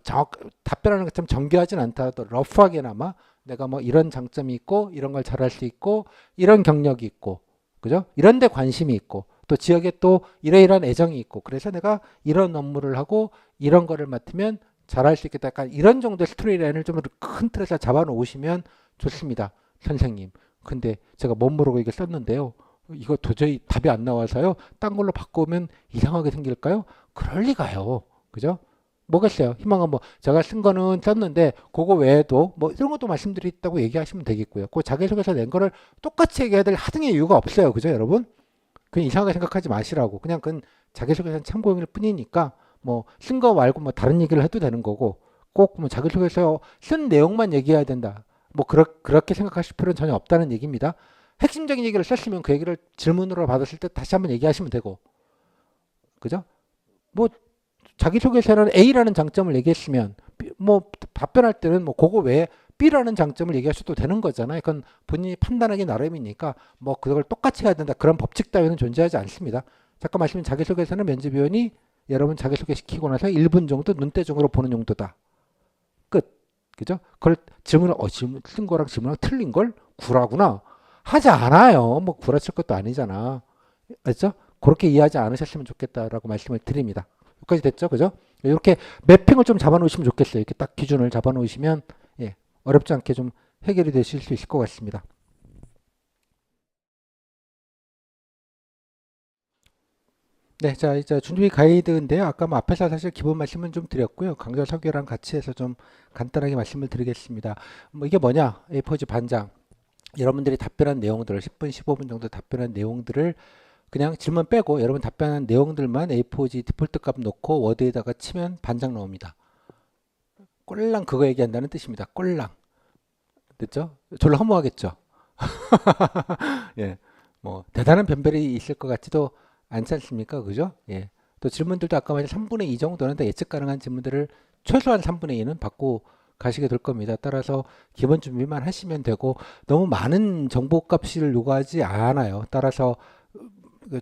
답변하는 것처럼 정교하진 않더라도 러프하게나마 내가 뭐 이런 장점이 있고 이런 걸 잘할 수 있고 이런 경력이 있고 그죠? 이런 데 관심이 있고 또 지역에 또 이러이러한 애정이 있고 그래서 내가 이런 업무를 하고 이런 거를 맡으면 잘할 수 있겠다. 약간 이런 정도의 스토리라인을 좀 큰 틀에서 잡아 놓으시면 좋습니다. 선생님. 근데 제가 못 모르고 이거 썼는데요. 이거 도저히 답이 안 나와서요. 딴 걸로 바꾸면 이상하게 생길까요? 그럴 리가요. 그죠? 뭐겠어요? 희망은 뭐 제가 쓴 거는 썼는데 그거 외에도 뭐 이런 것도 말씀드렸다고 얘기하시면 되겠고요. 그 자기소개서 낸 거를 똑같이 얘기해야 될 하등의 이유가 없어요. 그죠, 여러분? 그냥 이상하게 생각하지 마시라고. 그냥 그건 자기소개서는 참고용일 뿐이니까 뭐 쓴 거 말고 뭐 다른 얘기를 해도 되는 거고 꼭 뭐 자기소개서 쓴 내용만 얘기해야 된다. 뭐 그렇게 생각하실 필요는 전혀 없다는 얘기입니다. 핵심적인 얘기를 썼으면 그 얘기를 질문으로 받았을 때 다시 한번 얘기하시면 되고. 그죠? 뭐 자기소개서는 A라는 장점을 얘기했으면 뭐 답변할 때는 뭐 그거 외에 B라는 장점을 얘기하셔도 되는 거잖아요. 그건 본인이 판단하기 나름이니까 뭐 그걸 똑같이 해야 된다. 그런 법칙 따위는 존재하지 않습니다. 잠깐 말씀드린 자기소개서는 면접위원이 여러분 자기소개 시키고 나서 1분 정도 눈대중으로 보는 용도다. 끝. 그죠? 그걸 질문 쓴 거랑 질문랑 틀린 걸 구라구나. 하지 않아요. 뭐 구라칠 것도 아니잖아. 알죠? 그렇게 이해하지 않으셨으면 좋겠다라고 말씀을 드립니다. 여기까지 됐죠? 그죠? 이렇게 매핑을 좀 잡아 놓으시면 좋겠어요. 이렇게 딱 기준을 잡아 놓으시면 예, 어렵지 않게 좀 해결이 되실 수 있을 것 같습니다. 네, 자, 이제 준비 가이드인데요. 아까 뭐 앞에서 사실 기본 말씀은 좀 드렸고요. 강좌 설계랑 같이 해서 좀 간단하게 말씀을 드리겠습니다. 뭐 이게 뭐냐? A4지 반장. 여러분들이 답변한 내용들을 10분, 15분 정도 답변한 내용들을 그냥 질문 빼고 여러분 답변한 내용들만 A4지 디폴트 값 놓고 워드에다가 치면 반장 나옵니다. 꼴랑 그거 얘기한다는 뜻입니다. 꼴랑. 됐죠? 졸라 허무하겠죠? 예. 뭐 대단한 변별이 있을 것 같지도 않지 않습니까? 그죠? 예. 또 질문들도 아까 말한 3분의 2 정도는 다 예측 가능한 질문들을 최소한 3분의 2는 받고 가시게 될 겁니다. 따라서 기본 준비만 하시면 되고 너무 많은 정보값을 요구하지 않아요. 따라서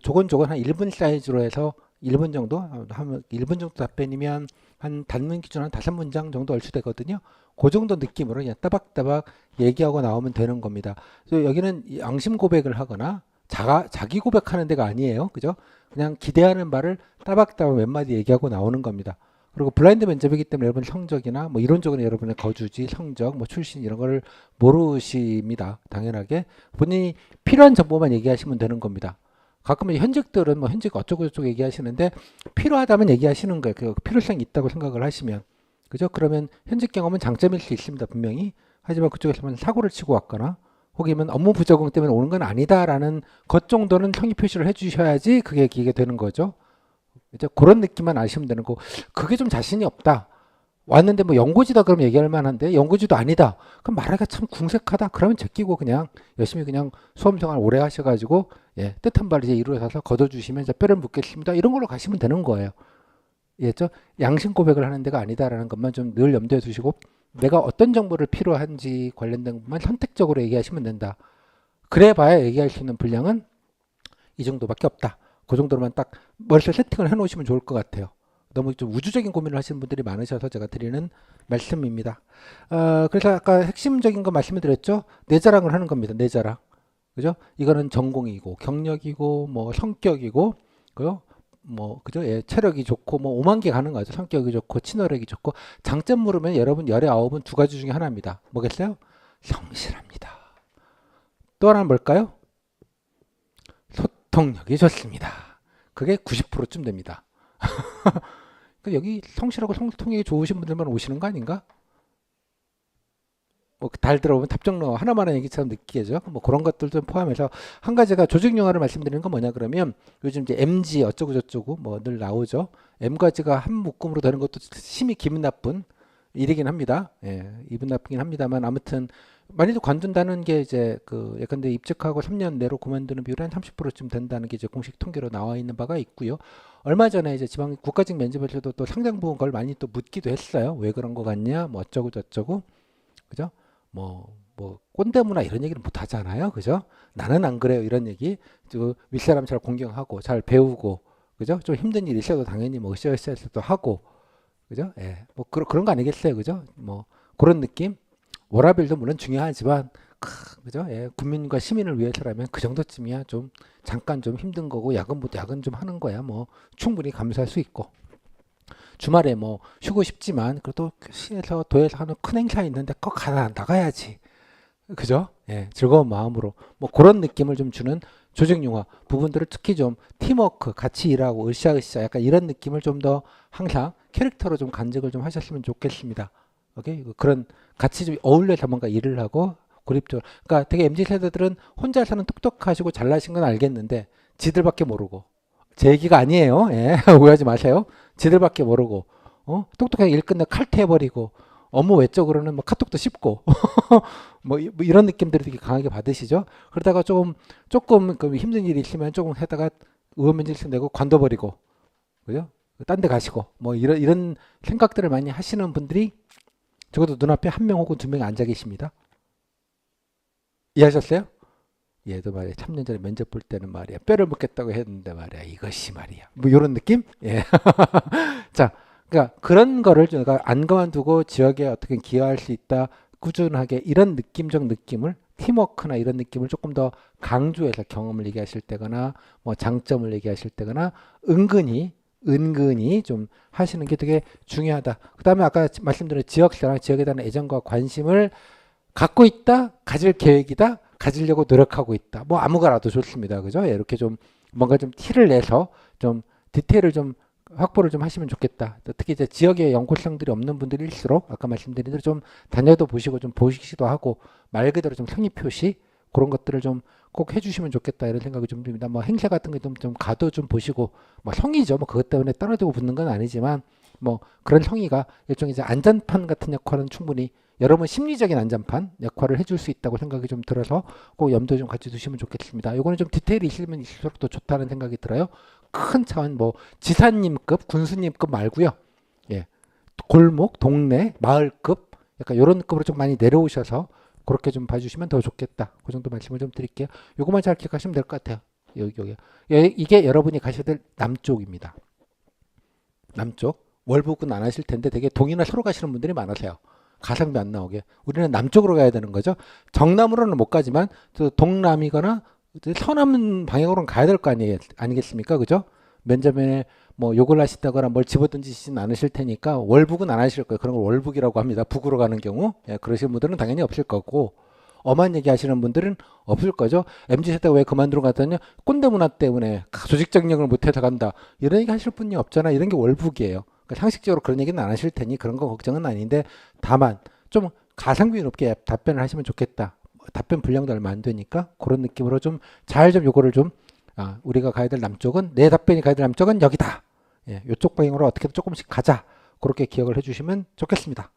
조곤조곤 한 1분 사이즈로 해서 1분 정도 하면 1분 정도 답변이면 한 단문 기준 한 5문장 정도 얼추되거든요. 그 정도 느낌으로 그냥 따박따박 얘기하고 나오면 되는 겁니다. 그래서 여기는 양심 고백을 하거나 자기 고백하는 데가 아니에요. 그죠? 그냥 기대하는 바를 따박따박 몇 마디 얘기하고 나오는 겁니다. 그리고 블라인드 면접이기 때문에 여러분 성적이나 뭐 이론적으로 여러분의 거주지, 성적, 뭐 출신 이런 거를 모르십니다. 당연하게 본인이 필요한 정보만 얘기하시면 되는 겁니다. 가끔은 현직들은 뭐 현직 어쩌고저쩌고 얘기하시는데 필요하다면 얘기하시는 거예요. 그 필요성이 있다고 생각을 하시면 그죠? 그러면 현직 경험은 장점일 수 있습니다. 분명히. 하지만 그쪽에서는 사고를 치고 왔거나 혹이면 업무 부적응 때문에 오는 건 아니다라는 것 정도는 성의 표시를 해주셔야지 그게 기게 되는 거죠. 그죠? 그런 느낌만 아시면 되는 거. 그게 좀 자신이 없다. 왔는데 뭐 연고지다 그러면 얘기할 만한데 연고지도 아니다. 그럼 말하기가 참 궁색하다. 그러면 제끼고 그냥 열심히 그냥 수험생활 오래 하셔가지고 예, 뜻한 바를 이제 이루어서 걷어주시면 이제 뼈를 묻겠습니다. 이런 걸로 가시면 되는 거예요. 이해했죠? 양심 고백을 하는 데가 아니다라는 것만 좀 늘 염두에 두시고 내가 어떤 정보를 필요한지 관련된 것만 선택적으로 얘기하시면 된다. 그래 봐야 얘기할 수 있는 분량은 이 정도밖에 없다. 그 정도로만 딱 머릿속에 세팅을 해놓으시면 좋을 것 같아요. 너무 좀 우주적인 고민을 하시는 분들이 많으셔서 제가 드리는 말씀입니다. 그래서 아까 핵심적인 거 말씀을 드렸죠. 내 자랑을 하는 겁니다. 내 자랑. 그죠? 이거는 전공이고 경력이고 뭐 성격이고 그죠? 뭐 그죠? 예, 체력이 좋고 뭐 5만 개 가는 거죠. 성격이 좋고 친화력이 좋고 장점 물으면 여러분 열의 아홉은 두 가지 중에 하나입니다. 뭐겠어요? 성실합니다. 또 하나는 뭘까요? 소통력이 좋습니다. 그게 90%쯤 됩니다. 여기 성실하고 소통력이 좋으신 분들만 오시는 거 아닌가? 뭐 달 들어보면 답정너 하나만한 얘기처럼 느끼죠. 뭐 그런 것들 좀 포함해서 한 가지가 조직 영화를 말씀드리는 건 뭐냐 그러면 요즘 이제 MG 어쩌고 저쩌고 뭐 늘 나오죠. M가지가 한 묶음으로 되는 것도 심히 기분 나쁜 일이긴 합니다. 예, 기분 나쁘긴 합니다만 아무튼 많이도 관둔다는 게 이제 그 예컨대 입직하고 3년 내로 그만두는 비율이 한 30%쯤 된다는 게 이제 공식 통계로 나와 있는 바가 있고요. 얼마 전에 이제 지방 국가직 면접에서도 또 상당 부분 걸 많이 또 묻기도 했어요. 왜 그런 거 같냐? 뭐 어쩌고 저쩌고. 그죠? 뭐 꼰대 문화 이런 얘기를 못 하잖아요. 그죠? 나는 안 그래요. 이런 얘기. 윗사람 잘 공경하고 잘 배우고 그죠? 좀 힘든 일 있어도 당연히 뭐 으쌰으쌰도 하고 그죠? 예. 뭐 그런 거 아니겠어요. 그죠? 뭐 그런 느낌. 워라밸도 물론 중요하지만 그죠? 예. 국민과 시민을 위해서라면 그 정도쯤이야 좀 잠깐 좀 힘든 거고 야근 좀 하는 거야. 뭐 충분히 감수할 수 있고. 주말에 뭐 쉬고 싶지만 그래도 시에서 도에서 하는 큰 행사 있는데 꼭 나가야지. 그죠? 예, 즐거운 마음으로 뭐 그런 느낌을 좀 주는 조직 융화 부분들을 특히 좀 팀워크 같이 일하고 으쌰으쌰 약간 이런 느낌을 좀 더 항상 캐릭터로 좀 간직을 좀 하셨으면 좋겠습니다. 오케이? 그런 같이 좀 어울려서 뭔가 일을 하고 고립적으로 그러니까 되게 MZ 세대들은 혼자서는 똑똑하시고 잘나신 건 알겠는데 지들밖에 모르고 제 얘기가 아니에요. 예, 오해하지 마세요. 지들밖에 모르고 똑똑하게 일 끝내 칼퇴해버리고 업무 외적으로는 뭐 카톡도 씹고 뭐 이런 느낌들을 되게 강하게 받으시죠. 그러다가 조금 그 힘든 일이 있으면 조금 하다가 의원면제실 내고 관둬버리고 그죠? 딴 데 가시고 뭐 이런 생각들을 많이 하시는 분들이 적어도 눈앞에 한 명 혹은 두 명 앉아 계십니다. 이해하셨어요? 얘도 말이야 3년 전에 면접 볼 때는 말이야 뼈를 묻겠다고 했는데 말이야 이것이 말이야 뭐 이런 느낌? 예. 자, 그러니까 그런 거를 내가 안 그만두고 지역에 어떻게 기여할 수 있다 꾸준하게 이런 느낌적 느낌을 팀워크나 이런 느낌을 조금 더 강조해서 경험을 얘기하실 때거나 뭐 장점을 얘기하실 때거나 은근히 좀 하시는 게 되게 중요하다. 그 다음에 아까 말씀드린 지역사랑 지역에 대한 애정과 관심을 갖고 있다, 가질 계획이다, 가지려고 노력하고 있다. 뭐 아무거나도 좋습니다. 그죠? 예, 이렇게 좀 뭔가 좀 티를 내서 좀 디테일을 좀 확보를 좀 하시면 좋겠다. 특히 이제 지역에 연고성들이 없는 분들일수록 아까 말씀드린 대로 좀 다녀도 보시고 좀 보시기도 하고 말 그대로 좀 성의 표시 그런 것들을 좀 꼭 해주시면 좋겠다 이런 생각이 좀 듭니다. 뭐 행사 같은 거 좀 가도 좀 보시고 뭐 성의죠. 뭐 그것 때문에 떨어지고 붙는 건 아니지만 뭐 그런 성의가 일종의 이제 안전판 같은 역할은 충분히 여러분 심리적인 안전판 역할을 해줄 수 있다고 생각이 좀 들어서 꼭 염두에 좀 같이 두시면 좋겠습니다. 요거는 좀 디테일이 있으면 있을수록 더 좋다는 생각이 들어요. 큰 차원 뭐 지사님급, 군수님급 말고요. 예, 골목, 동네, 마을급 약간 이런 급으로 좀 많이 내려오셔서 그렇게 좀 봐주시면 더 좋겠다. 그 정도 말씀을 좀 드릴게요. 요거만 잘 기억하시면 될 것 같아요. 여기. 이게 여러분이 가셔야 될 남쪽입니다. 남쪽. 월북은 안 하실 텐데 되게 동이나 서로 가시는 분들이 많으세요. 가성비 안 나오게. 우리는 남쪽으로 가야 되는 거죠. 정남으로는 못 가지만 동남이거나 서남 방향으로는 가야 될 거 아니겠습니까? 그죠? 면접에 뭐 욕을 하시다거나 뭘 집어던지시진 않으실 테니까 월북은 안 하실 거예요. 그런 걸 월북이라고 합니다. 북으로 가는 경우. 예, 그러시는 분들은 당연히 없을 거고 엄한 얘기 하시는 분들은 없을 거죠. MZ세대가 왜 그만두러 갔더니 꼰대 문화 때문에 조직 적응을 못해서 간다. 이런 얘기 하실 분이 없잖아. 이런 게 월북이에요. 그러니까 상식적으로 그런 얘기는 안 하실 테니 그런 거 걱정은 아닌데 다만 좀 가성비 높게 답변을 하시면 좋겠다. 답변 분량도 얼마 안 되니까 그런 느낌으로 좀 잘 좀 요거를 좀 우리가 가야 될 남쪽은 내 답변이 가야 될 남쪽은 여기다. 예, 요쪽 방향으로 어떻게든 조금씩 가자. 그렇게 기억을 해주시면 좋겠습니다.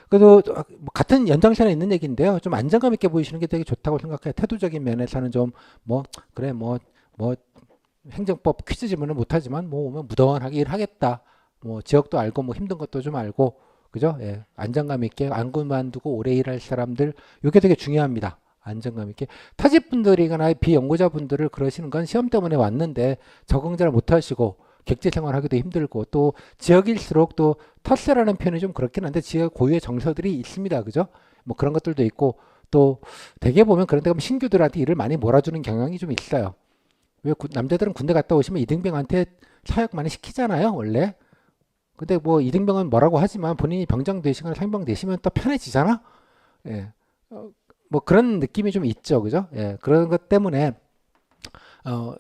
그래도 뭐 같은 연장선에 있는 얘기인데요. 좀 안정감 있게 보이시는 게 되게 좋다고 생각해요. 태도적인 면에서는 좀 뭐 그래 뭐 행정법 퀴즈 질문은 못하지만 뭐 오면 무던하게 일하겠다. 뭐 지역도 알고 뭐 힘든 것도 좀 알고 그죠? 예, 안정감 있게 안 그만두고 오래 일할 사람들 이게 되게 중요합니다. 안정감 있게 타집분들이거나 비연구자분들을 그러시는 건 시험 때문에 왔는데 적응 잘 못하시고 객지 생활하기도 힘들고 또 지역일수록 또 텃세라는 표현이 좀 그렇긴 한데 지역 고유의 정서들이 있습니다. 그죠? 뭐 그런 것들도 있고 또 대개 보면 그런 데 가면 신규들한테 일을 많이 몰아주는 경향이 좀 있어요. 왜 남자들은 군대 갔다 오시면 이등병한테 사역 많이 시키잖아요, 원래. 근데 뭐 이등병은 뭐라고 하지만 본인이 병장 되시거나 상병 되시면 또 편해지잖아. 예. 뭐 그런 느낌이 좀 있죠, 그죠? 예. 그런 것 때문에 어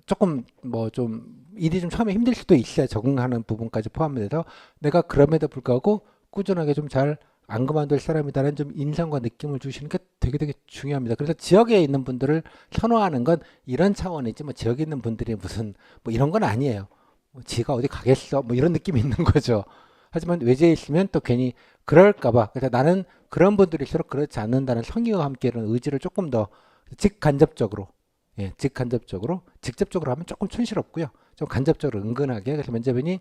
조금 뭐 좀 일이 좀 처음에 힘들 수도 있어요. 적응하는 부분까지 포함돼서 내가 그럼에도 불구하고 꾸준하게 좀 잘 안 그만둘 사람이다라는 좀 인상과 느낌을 주시는 게 되게 중요합니다. 그래서 지역에 있는 분들을 선호하는 건 이런 차원이지 뭐 지역에 있는 분들이 무슨 뭐 이런 건 아니에요. 뭐 지가 어디 가겠어 뭐 이런 느낌이 있는 거죠. 하지만 외지에 있으면 또 괜히 그럴까봐 그래서 나는 그런 분들일수록 그렇지 않는다는 성의와 함께 이런 의지를 조금 더 직간접적으로 직간접적으로 직접적으로 하면 조금 촌스럽고요. 좀 간접적으로 은근하게 그래서 면접인이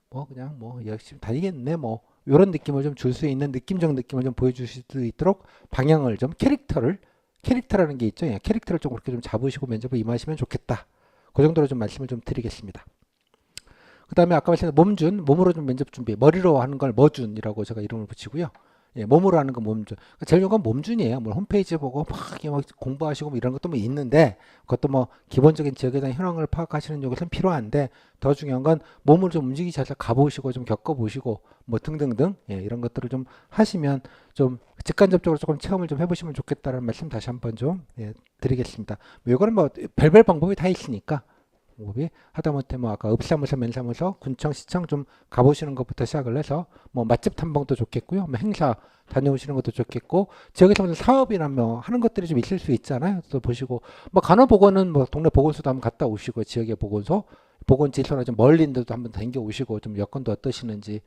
뭐 그냥 뭐 열심히 다니겠네 뭐 이런 느낌을 좀 줄 수 있는 느낌적 느낌을 좀 보여주실 수 있도록 방향을 좀 캐릭터라는 게 있죠. 캐릭터를 좀 그렇게 좀 잡으시고 면접을 임하시면 좋겠다. 그 정도로 좀 말씀을 좀 드리겠습니다. 그 다음에 아까 말씀드린 몸준, 몸으로 좀 면접 준비, 머리로 하는 걸 머준이라고 제가 이름을 붙이고요. 예, 몸으로 하는 건 몸준. 제일 좋은 건 몸준이에요. 뭐 홈페이지 보고 막 공부하시고 뭐 이런 것도 뭐 있는데 그것도 뭐 기본적인 지역에 대한 현황을 파악하시는 것은 필요한데 더 중요한 건 몸을 좀 움직이셔서 가보시고 좀 겪어보시고 뭐 등등등 이런 것들을 좀 하시면 좀 직간접적으로 조금 체험을 좀 해보시면 좋겠다는 말씀 다시 한번 좀 드리겠습니다. 뭐 이거는 뭐 별별 방법이 다 있으니까 방법이 하다못해 뭐 아까 읍사무소, 면사무소, 군청, 시청 좀 가보시는 것부터 시작을 해서 뭐 맛집 탐방도 좋겠고요. 뭐 행사 다녀오시는 것도 좋겠고 지역에서 무슨 사업이나 뭐 하는 것들이 좀 있을 수 있잖아요. 또 보시고 뭐 간호보건은 뭐 동네 보건소도 한번 갔다 오시고 지역의 보건소, 보건지소나 좀 멀리 있는데도 한번 다녀 오시고 좀 여건도 어떠시는지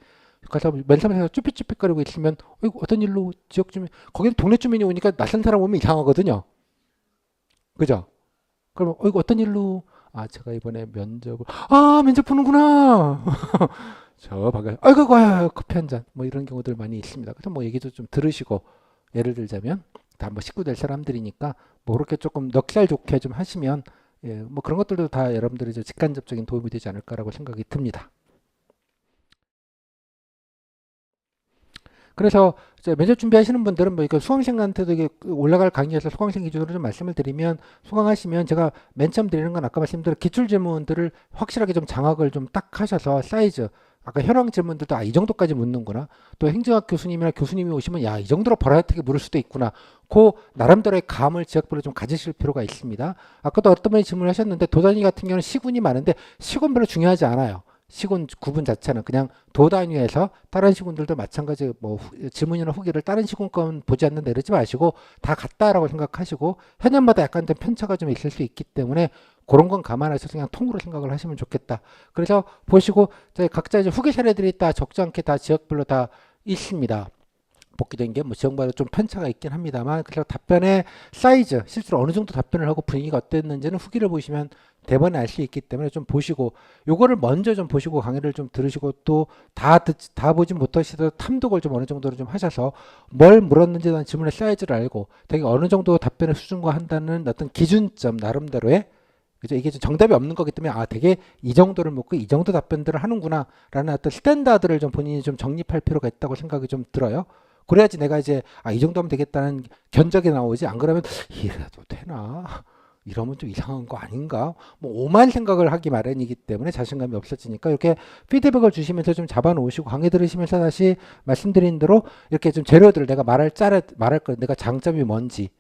가서 면사무소에서 쭈삣쭈삣거리고 있으면 어떤 일로 지역 주민 거기는 동네 주민이 오니까 낯선 사람 오면 이상하거든요. 그죠? 그럼 어떤 일로 제가 이번에 면접 보는구나. 저 방금 아이고 커피 한 잔 뭐 이런 경우들 많이 있습니다. 그래서 뭐 얘기도 좀 들으시고 예를 들자면 다 뭐 식구 될 사람들이니까 뭐 그렇게 조금 넉살 좋게 좀 하시면 뭐 그런 것들도 다 여러분들이 직간접적인 도움이 되지 않을까라고 생각이 듭니다. 그래서 이제 면접 준비하시는 분들은 뭐 이거 수강생한테도 이게 올라갈 강의에서 수강생 기준으로 좀 말씀을 드리면 수강하시면 제가 맨 처음 드리는 건 아까 말씀드린 기출 질문들을 확실하게 좀 장악을 좀 딱 하셔서 사이즈 아까 현황 질문들도 이 정도까지 묻는구나 또 행정학 교수님이나 교수님이 오시면 이 정도로 버라이어티하게 물을 수도 있구나 그 나름대로의 감을 지역별로 좀 가지실 필요가 있습니다. 아까도 어떤 분이 질문하셨는데 도단위 같은 경우는 시군이 많은데 시군 별로 중요하지 않아요. 시군 구분 자체는 그냥 도 단위에서 다른 시군들도 마찬가지 뭐 질문이나 후기를 다른 시군 건 보지 않는다 이러지 마시고 다 같다라고 생각하시고 해년마다 약간 좀 편차가 좀 있을 수 있기 때문에 그런 건 감안하셔서 그냥 통으로 생각을 하시면 좋겠다. 그래서 보시고 각자 이제 후기 사례들이 다 적지 않게 다 지역별로 다 있습니다. 복귀된 게 뭐 지역마다 좀 편차가 있긴 합니다만 그래서 답변의 사이즈 실제로 어느 정도 답변을 하고 분위기가 어땠는지는 후기를 보시면 대번에 알 수 있기 때문에 좀 보시고 요거를 먼저 좀 보시고 강의를 좀 들으시고 또 다 보지 못하시더라도 탐독을 좀 어느 정도로 좀 하셔서 뭘 물었는지에 대한 질문의 사이즈를 알고 되게 어느 정도 답변의 수준과 한다는 어떤 기준점 나름대로의 그죠? 이게 좀 정답이 없는 거기 때문에 되게 이 정도를 묻고 이 정도 답변들을 하는구나라는 어떤 스탠다드를 좀 본인이 좀 정립할 필요가 있다고 생각이 좀 들어요. 그래야지 내가 이제 이 정도 하면 되겠다는 견적이 나오지 안 그러면 이래도 되나 이러면 좀 이상한 거 아닌가 뭐 오만 생각을 하기 마련이기 때문에 자신감이 없어지니까 이렇게 피드백을 주시면서 좀 잡아 놓으시고 강의 들으시면서 다시 말씀드린 대로 이렇게 좀 재료들을 내가 말할 거 내가 장점이 뭔지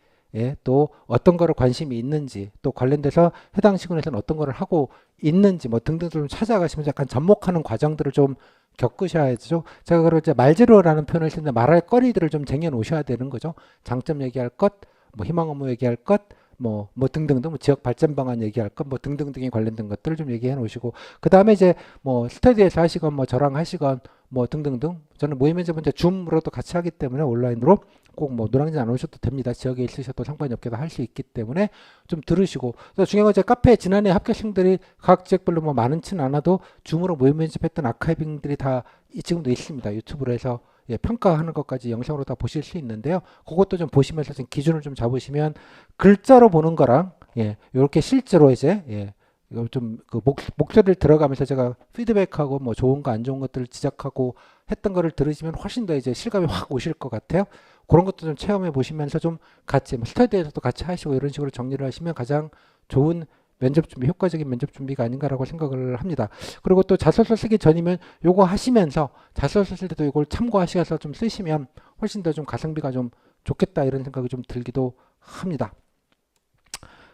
또 어떤 거를 관심이 있는지 또 관련돼서 해당 시군에서는 어떤 거를 하고 있는지 뭐 등등 좀 찾아가시면서 약간 접목하는 과정들을 좀 겪으셔야죠. 제가 그걸 이제 말재료라는 표현을 쓰는데 말할 거리들을 좀 쟁여 놓으셔야 되는 거죠. 장점 얘기할 것, 뭐 희망 업무 얘기할 것, 뭐 등등등, 뭐 지역 발전 방안 얘기할 것, 뭐 등등등에 관련된 것들을 좀 얘기해 놓으시고, 그 다음에 이제 뭐 스터디에서 하시건 뭐 저랑 하시건 뭐 등등등. 저는 모의 면접은 이제 줌으로도 같이 하기 때문에 온라인으로 꼭 뭐 노량진 안 오셔도 됩니다. 지역에 있으셔도 상관이 없게도 할 수 있기 때문에 좀 들으시고. 또 중요한 건 제 카페 지난해 합격생들이 각 지역별로 뭐 많지는 않아도 줌으로 모의 면접했던 아카이빙들이 다 지금도 있습니다. 유튜브로 해서 예, 평가하는 것까지 영상으로 다 보실 수 있는데요. 그것도 좀 보시면서 좀 기준을 좀 잡으시면 글자로 보는 거랑 예, 이렇게 실제로 이제 예, 이거 좀 그 목소리를 들어가면서 제가 피드백하고 뭐 좋은 거 안 좋은 것들을 지적하고 했던 거를 들으시면 훨씬 더 이제 실감이 확 오실 것 같아요. 그런 것도 좀 체험해 보시면서 좀 같이 뭐 스터디에서도 같이 하시고 이런 식으로 정리를 하시면 가장 좋은 면접 준비, 효과적인 면접 준비가 아닌가라고 생각을 합니다. 그리고 또 자소서 쓰기 전이면 요거 하시면서 자소서 쓸 때도 이걸 참고하셔서 좀 쓰시면 훨씬 더 좀 가성비가 좀 좋겠다 이런 생각이 좀 들기도 합니다.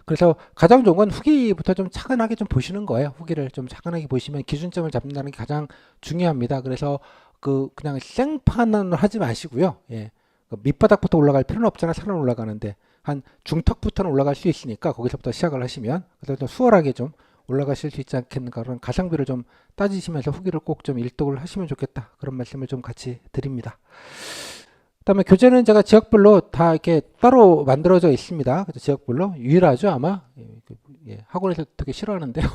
그래서 가장 좋은 건 후기부터 좀 차근하게 좀 보시는 거예요. 후기를 좀 차근하게 보시면 기준점을 잡는다는 게 가장 중요합니다. 그래서 그 그냥 생판은 하지 마시고요. 예. 그 밑바닥부터 올라갈 필요는 없잖아. 산을 올라가는데 한 중턱부터는 올라갈 수 있으니까 거기서부터 시작을 하시면 그래서 좀 수월하게 좀 올라가실 수 있지 않겠는가 그런 가성비를 좀 따지시면서 후기를 꼭 좀 일독을 하시면 좋겠다. 그런 말씀을 좀 같이 드립니다. 그다음에 교재는 제가 지역별로 다 이렇게 따로 만들어져 있습니다. 그래서 지역별로 유일하죠 아마. 예, 학원에서 되게 싫어하는데요.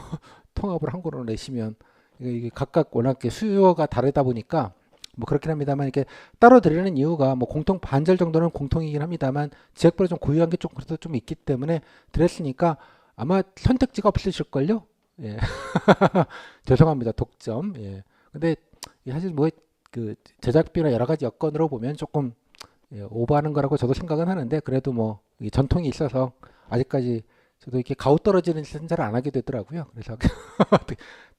통합을 한 권으로 내시면 이게 각각 워낙 수요가 다르다 보니까 뭐 그렇긴 합니다만 이렇게 따로 드리는 이유가 뭐 공통 반절 정도는 공통이긴 합니다만 지역별로 좀 고유한 게 좀 그래도 좀 있기 때문에 드렸으니까 아마 선택지가 없으실걸요. 예. 죄송합니다. 독점. 예. 근데 사실 뭐 그 제작비나 여러 가지 여건으로 보면 조금 예, 오버하는 거라고 저도 생각은 하는데 그래도 뭐 전통이 있어서 아직까지 저도 이렇게 가오 떨어지는 짓은 잘 안 하게 되더라고요. 그래서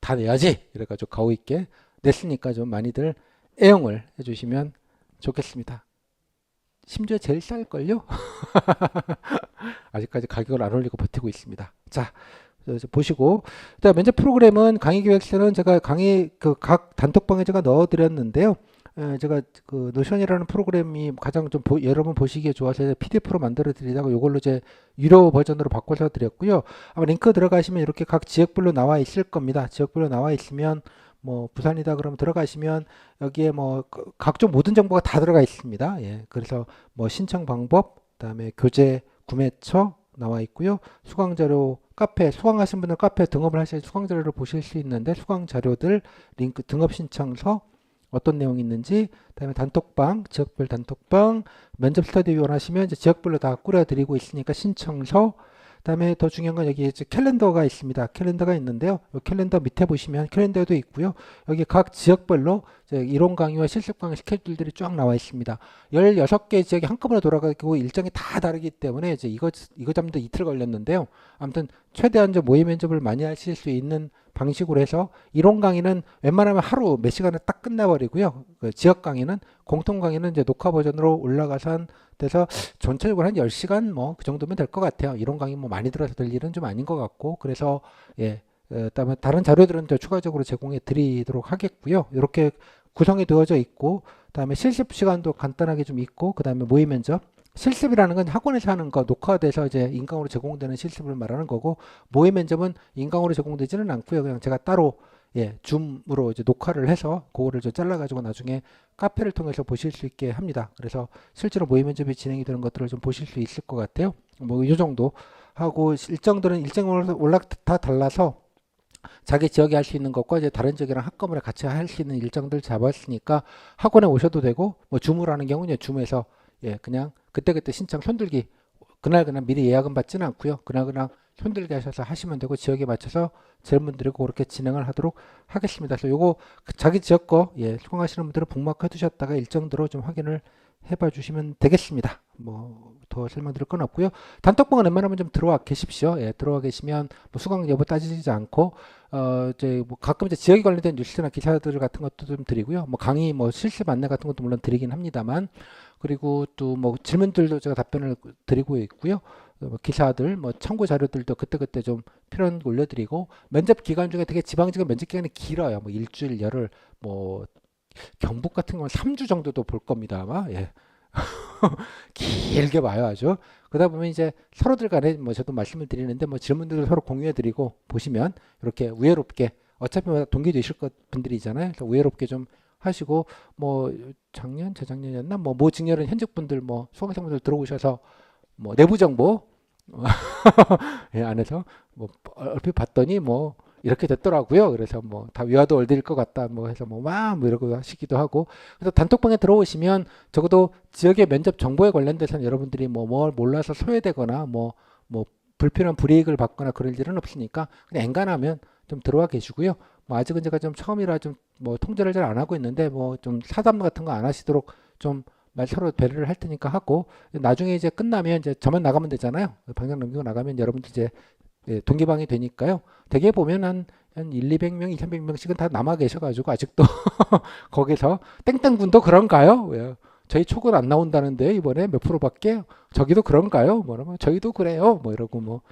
다 내야지 이래가지고 가오 있게 냈으니까 좀 많이들 애용을 해주시면 좋겠습니다. 심지어 제일 쌀걸요? 아직까지 가격을 안 올리고 버티고 있습니다. 자, 보시고 면접 프로그램은 강의 기획서는 제가 강의 그 각 단톡방에 제가 넣어드렸는데요. 제가 그 노션이라는 프로그램이 가장 좀 여러분 보시기에 좋아서 PDF로 만들어 드리다가 이걸로 제 유료 버전으로 바꿔서 드렸고요. 아마 링크 들어가시면 이렇게 각 지역별로 나와 있을 겁니다. 지역별로 나와 있으면 뭐 부산이다 그러면 들어가시면 여기에 뭐 각종 모든 정보가 다 들어가 있습니다. 예, 그래서 뭐 신청 방법, 그다음에 교재 구매처 나와 있고요. 수강 자료 카페 수강하신 분들 카페 등업을 하셔야 수강 자료를 보실 수 있는데 수강 자료들 링크 등업 신청서 어떤 내용이 있는지 그다음에 단톡방 지역별 단톡방 면접 스터디 원하시면 이제 지역별로 다 꾸려드리고 있으니까 신청서 그다음에 더 중요한 건 여기 이제 캘린더가 있습니다. 캘린더가 있는데요. 이 캘린더 밑에 보시면 캘린더도 있고요. 여기 각 지역별로 이제 이론 강의와 실습 강의 스케줄들이 쫙 나와 있습니다. 16개 지역이 한꺼번에 돌아가고 일정이 다 다르기 때문에 이제 이거 잡는데 이틀 걸렸는데요. 아무튼 최대한 좀 모의 면접을 많이 하실 수 있는 방식으로 해서 이론 강의는 웬만하면 하루 몇 시간에 딱 끝나버리고요. 그 지역 강의는 공통 강의는 이제 녹화 버전으로 올라가서 한 그래서 전체적으로 한 10시간 뭐 그 정도면 될 것 같아요. 이론 강의 뭐 많이 들어서 될 일은 좀 아닌 것 같고 그래서 예, 그다음에 다른 자료들은 더 추가적으로 제공해 드리도록 하겠고요. 이렇게 구성이 되어져 있고 그다음에 실습 시간도 간단하게 좀 있고 그다음에 모의 면접 실습이라는 건 학원에서 하는 거 녹화돼서 이제 인강으로 제공되는 실습을 말하는 거고 모의 면접은 인강으로 제공되지는 않고요. 그냥 제가 따로 예, 줌으로 이제 녹화를 해서 그거를 좀 잘라가지고 나중에 카페를 통해서 보실 수 있게 합니다. 그래서 실제로 모의 면접이 진행이 되는 것들을 좀 보실 수 있을 것 같아요. 뭐 이 정도 하고 일정들은 일정으로 다 달라서 자기 지역에 할 수 있는 것과 이제 다른 지역이랑 한꺼번에 같이 할 수 있는 일정들 잡았으니까 학원에 오셔도 되고 뭐 줌으로 하는 경우는 줌에서 예, 그냥 그때그때 신청 손들기 그날 미리 예약은 받지는 않고요. 그날 손들게 하셔서 하시면 되고 지역에 맞춰서 질문 드리고 그렇게 진행을 하도록 하겠습니다. 그래서 요거 자기 지역 거 예, 수강하시는 분들은 북마크 해두셨다가 일정대로 좀 확인을 해봐 주시면 되겠습니다. 뭐 더 설명드릴 건 없고요. 단톡방은 웬만하면 좀 들어와 계십시오. 예, 들어와 계시면 뭐 수강 여부 따지지 않고 이제 뭐 가끔 이제 지역에 관련된 뉴스나 기사들 같은 것도 좀 드리고요. 뭐 강의 뭐 실습 안내 같은 것도 물론 드리긴 합니다만 그리고 또 뭐 질문들도 제가 답변을 드리고 있고요. 기사들 뭐 참고 자료들도 그때그때 좀 필요한 거 올려드리고 면접 기간 중에 되게 지방직은 면접 기간이 길어요. 뭐 일주일 열흘 뭐 경북 같은 경우는 3주 정도도 볼 겁니다 아마 예. 길게 봐요 아주 그러다 보면 이제 서로들 간에 뭐 저도 말씀을 드리는데 뭐 질문들을 서로 공유해 드리고 보시면 이렇게 우애롭게 어차피 뭐 동기되실 것 분들이잖아요. 그래서 우애롭게 좀 하시고 뭐 작년 재작년이었나 뭐 직렬은 현직분들 뭐 수강생분들 들어오셔서 뭐 내부 정보 예, 안에서 뭐 얼핏 봤더니 뭐 이렇게 됐더라고요. 그래서 뭐 다 위화도 월드일 것 같다 뭐 해서 뭐 이러고 하시기도 하고. 그래서 단톡방에 들어오시면 적어도 지역의 면접 정보에 관련돼서는 여러분들이 뭐 뭘 몰라서 소외되거나 뭐 불필요한 불이익을 받거나 그럴 일은 없으니까 그냥 엔간하면 좀 들어와 계시고요. 뭐 아직은 제가 좀 처음이라 좀 뭐 통제를 잘 안 하고 있는데 뭐 좀 사담 같은 거 안 하시도록 좀 말 서로 배려를 할 테니까 하고, 나중에 이제 끝나면 이제 저만 나가면 되잖아요. 방송 넘기고 나가면 여러분들 이제 예, 동기방이 되니까요. 대개 보면 한 1, 200명, 2, 300명씩은 다 남아 계셔가지고 아직도 거기서 땡땡군도 그런가요? 왜? 저희 촉은 안 나온다는데 이번에 몇 프로밖에? 저기도 그런가요? 뭐라면 저희도 그래요. 뭐 이러고 뭐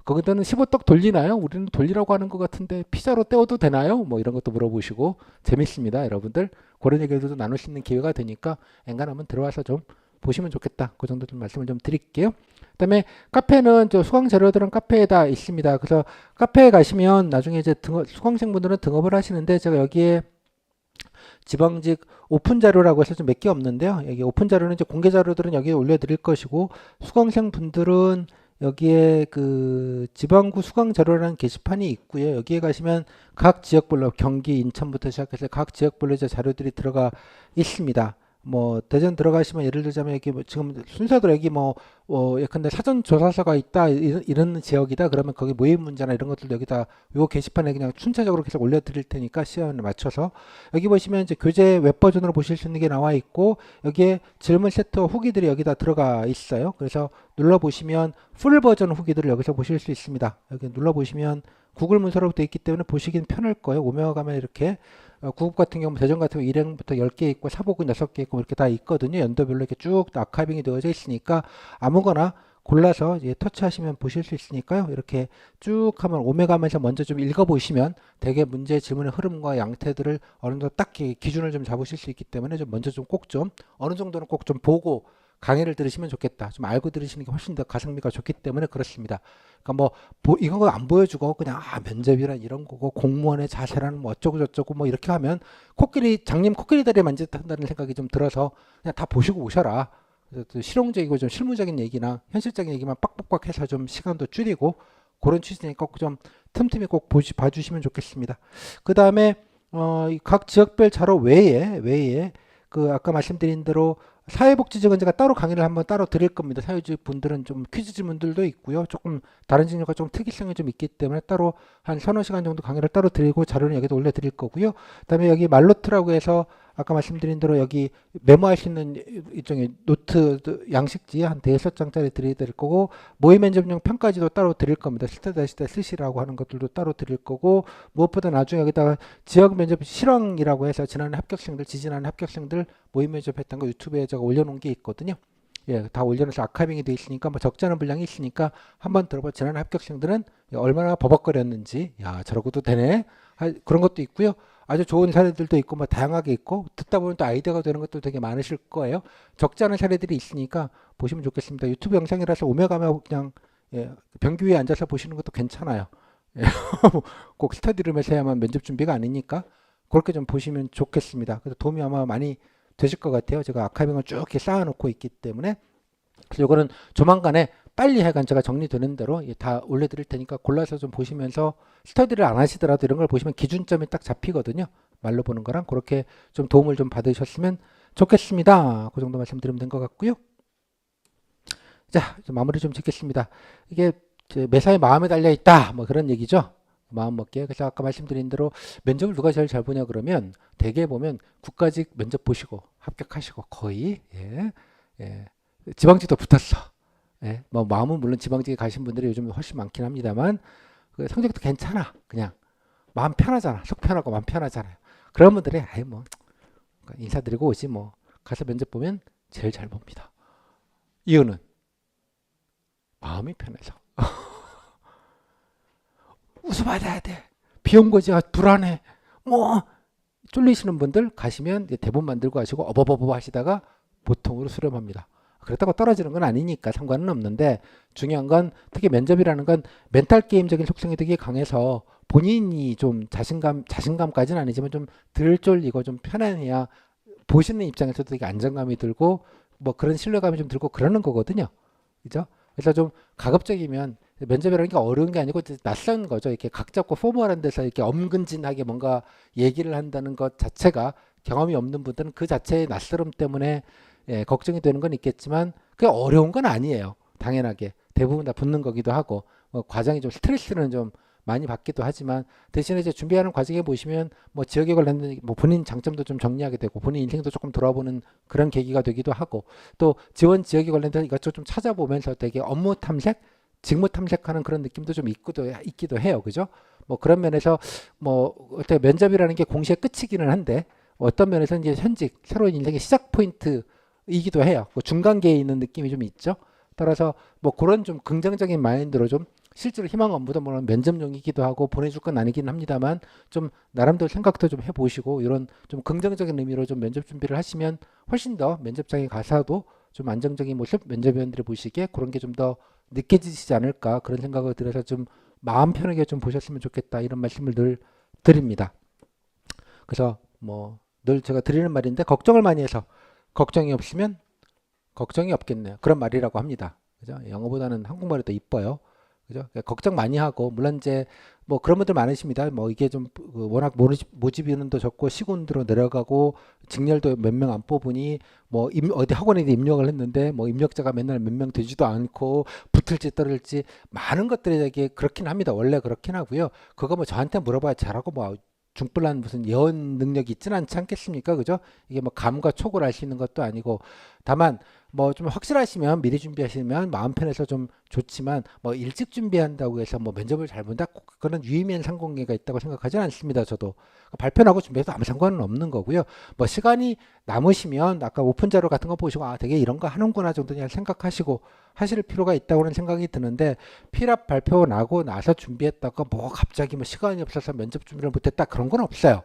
거기다는 15떡 돌리나요? 우리는 돌리라고 하는 것 같은데 피자로 때워도 되나요? 뭐 이런 것도 물어보시고 재밌습니다, 여러분들. 그런 얘기도 나눌 수 있는 기회가 되니까 엔간하면 들어와서 좀 보시면 좋겠다. 그 정도 좀 말씀을 좀 드릴게요. 그다음에 카페는 저 수강 자료들은 카페에다 있습니다. 그래서 카페에 가시면 나중에 이제 수강생분들은 등업을 하시는데 제가 여기에 지방직 오픈 자료라고 해서 좀 몇 개 없는데요. 여기 오픈 자료는 이제 공개 자료들은 여기에 올려드릴 것이고 수강생 분들은 여기에 그 지방구 수강 자료라는 게시판이 있고요. 여기에 가시면 각 지역별로 경기, 인천부터 시작해서 각 지역별로 이제 자료들이 들어가 있습니다. 뭐 대전 들어가시면 예를 들자면 여기 뭐 지금 순서대로 여기 예컨대 사전 조사서가 있다 이런 지역이다 그러면 거기 모임 문제나 이런 것들도 여기다 요 게시판에 그냥 순차적으로 계속 올려드릴 테니까 시간에 맞춰서 여기 보시면 이제 교재 웹 버전으로 보실 수 있는 게 나와 있고 여기에 질문 세트와 후기들이 여기다 들어가 있어요. 그래서 눌러 보시면 풀 버전 후기들을 여기서 보실 수 있습니다. 여기 눌러 보시면 구글 문서로 되어 있기 때문에 보시긴 편할 거예요. 오며 가면 이렇게 구급 같은 경우 대전 같은 경우 일행부터 10개 있고 사복은 6개 있고 이렇게 다 있거든요. 연도별로 이렇게 쭉 아카이빙이 되어져 있으니까 아무거나 골라서 이제 터치하시면 보실 수 있으니까요. 이렇게 쭉 하면 오며 가면서 먼저 좀 읽어보시면 대개 문제 질문의 흐름과 양태들을 어느 정도 딱 기준을 좀 잡으실 수 있기 때문에 좀 먼저 좀 꼭 좀 어느 정도는 꼭 좀 보고 강의를 들으시면 좋겠다. 좀 알고 들으시는 게 훨씬 더 가성비가 좋기 때문에 그렇습니다. 그러니까 이런 거 안 보여주고 그냥 면접이란 이런 거고 공무원의 자세라는 뭐 어쩌고 저쩌고 뭐 이렇게 하면 장님 코끼리 다리 만졌다는 생각이 좀 들어서 그냥 다 보시고 오셔라. 그래서 실용적이고 좀 실무적인 얘기나 현실적인 얘기만 빡빡빡 해서 좀 시간도 줄이고 그런 취지니까 꼭 좀 틈틈이 꼭 봐주시면 좋겠습니다. 그 다음에 각 지역별 자료 외에 그 아까 말씀드린 대로 사회복지직은 제가 따로 강의를 한번 따로 드릴 겁니다. 사회직 분들은 좀 퀴즈 질문들도 있고요. 조금 다른 직업과 좀 특이성이 좀 있기 때문에 따로 한 서너 시간 정도 강의를 따로 드리고 자료는 여기다 올려드릴 거고요. 그다음에 여기 말노트라고 해서 아까 말씀드린 대로 여기 메모할 수 있는 일종의 노트 양식지 한 5장짜리 드릴 거고 모의 면접용 평가지도 따로 드릴 겁니다. 스터디하실 때 쓰시라고 하는 것들도 따로 드릴 거고 무엇보다 나중에 여기다가 지역 면접 실황이라고 해서 지지난해 합격생들 모의 면접했던 거 유튜브에 제가 올려놓은 게 있거든요. 예, 다 올려놔서 아카이빙이 돼 있으니까 뭐 적지 않은 분량이 있으니까 한번 들어봐. 지난 합격생들은 얼마나 버벅거렸는지, 야 저러고도 되네. 그런 것도 있고요. 아주 좋은 사례들도 있고 뭐 다양하게 있고 듣다 보면 또 아이디어가 되는 것도 되게 많으실 거예요. 적지 않은 사례들이 있으니까 보시면 좋겠습니다. 유튜브 영상이라서 오며 가며 그냥 변기 위에 앉아서 보시는 것도 괜찮아요. 예, 꼭 스터디룸에서 해야만 면접 준비가 아니니까 그렇게 좀 보시면 좋겠습니다. 그래서 도움이 아마 많이 되실 것 같아요. 제가 아카이빙을 쭉 이렇게 쌓아놓고 있기 때문에. 그래서 이거는 조만간에 빨리 해간 제가 정리되는 대로 다 올려드릴 테니까 골라서 좀 보시면서 스터디를 안 하시더라도 이런 걸 보시면 기준점이 딱 잡히거든요. 말로 보는 거랑 그렇게 좀 도움을 좀 받으셨으면 좋겠습니다. 그 정도 말씀드리면 된 것 같고요. 자, 마무리 좀 짓겠습니다. 이게 매사에 마음에 달려 있다 뭐 그런 얘기죠. 마음 먹기에. 그래서 아까 말씀드린 대로 면접을 누가 제일 잘 보냐 그러면 대개 보면 국가직 면접 보시고 합격하시고 거의 지방직도 붙었어. 예, 뭐 마음은 물론 지방직에 가신 분들이 요즘 훨씬 많긴 합니다만 그 성적도 괜찮아. 그냥 마음 편하잖아. 속 편하고 마음 편하잖아요. 그런 분들이 뭐 인사드리고 오지 뭐 가서 면접 보면 제일 잘 봅니다. 이유는 마음이 편해서. 웃어받아야 돼. 비온 거지. 불안해. 뭐 쫄리시는 분들 가시면 대본 만들고 하시고 어버버버 하시다가 보통으로 수렴합니다. 그렇다고 떨어지는 건 아니니까 상관은 없는데 중요한 건 특히 면접이라는 건 멘탈 게임적인 속성이 되게 강해서 본인이 좀 자신감까지는 아니지만 좀 덜 쫄리고 좀 편안해야 보시는 입장에서도 되게 안정감이 들고 뭐 그런 신뢰감이 좀 들고 그러는 거거든요. 그죠? 그래서 좀 가급적이면 면접이라는 게 어려운 게 아니고 낯선 거죠. 이렇게 각 잡고 포멀한 데서 이렇게 엄근진하게 뭔가 얘기를 한다는 것 자체가 경험이 없는 분들은 그 자체의 낯설음 때문에 예, 걱정이 되는 건 있겠지만 그게 어려운 건 아니에요. 당연하게 대부분 다 붙는 거기도 하고 뭐 과정이 좀 스트레스는 좀 많이 받기도 하지만 대신에 이제 준비하는 과정에 보시면 뭐 지역에 관련된 뭐 본인 장점도 좀 정리하게 되고 본인 인생도 조금 돌아보는 그런 계기가 되기도 하고 또 지원 지역에 관련된 이것저것 좀 찾아보면서 되게 업무 탐색, 직무 탐색하는 그런 느낌도 좀 있기도 해요. 그죠? 뭐 그런 면에서 뭐 어떻게 면접이라는 게 공시의 끝이기는 한데 어떤 면에서 이제 현직 새로운 인생의 시작 포인트이기도 해요. 뭐 중간계에 있는 느낌이 좀 있죠. 따라서 뭐 그런 좀 긍정적인 마인드로 좀 실제로 희망 업무도 물론 면접용이기도 하고 보내줄 건 아니긴 합니다만 좀 나름대로 생각도 좀 해보시고 이런 좀 긍정적인 의미로 좀 면접 준비를 하시면 훨씬 더 면접장에 가서도 좀 안정적인 모습 면접위원들이 보시기에 그런 게 좀 더 느껴지시지 않을까 그런 생각을 들어서 좀 마음 편하게 좀 보셨으면 좋겠다 이런 말씀을 늘 드립니다. 그래서 뭐 늘 제가 드리는 말인데 걱정을 많이 해서 걱정이 없으면 걱정이 없겠네요. 그런 말이라고 합니다. 그죠? 영어보다는 한국말이 더 이뻐요. 그죠? 그러니까 걱정 많이 하고 물론 이제 뭐 그런 분들 많으십니다. 뭐 이게 좀 워낙 모집 인원도 적고 시군으로 내려가고 직렬도 몇 명 안 뽑으니 뭐 어디 학원에 입력을 했는데 뭐 입력자가 맨날 몇 명 되지도 않고 붙을지 떨을지 많은 것들이 되게 그렇긴 합니다. 원래 그렇긴 하고요. 그거 뭐 저한테 물어봐야 잘하고 뭐 중불난 무슨 예언 능력이 있지는 않지 않겠습니까? 그죠? 이게 뭐 감과 촉을 알 수 있는 것도 아니고 다만 뭐 좀 확실하시면 미리 준비하시면 마음 편해서 좀 좋지만 뭐 일찍 준비한다고 해서 뭐 면접을 잘 본다 그거는 유의미한 상관계가 있다고 생각하지는 않습니다. 저도 발표하고 준비해도 아무 상관은 없는 거고요. 뭐 시간이 남으시면 아까 오픈 자료 같은 거 보시고 아 되게 이런 거 하는구나 정도 그냥 생각하시고 하실 필요가 있다고는 생각이 드는데 필압 발표 나고 나서 준비했다가 뭐 갑자기 뭐 시간이 없어서 면접 준비를 못했다 그런 건 없어요.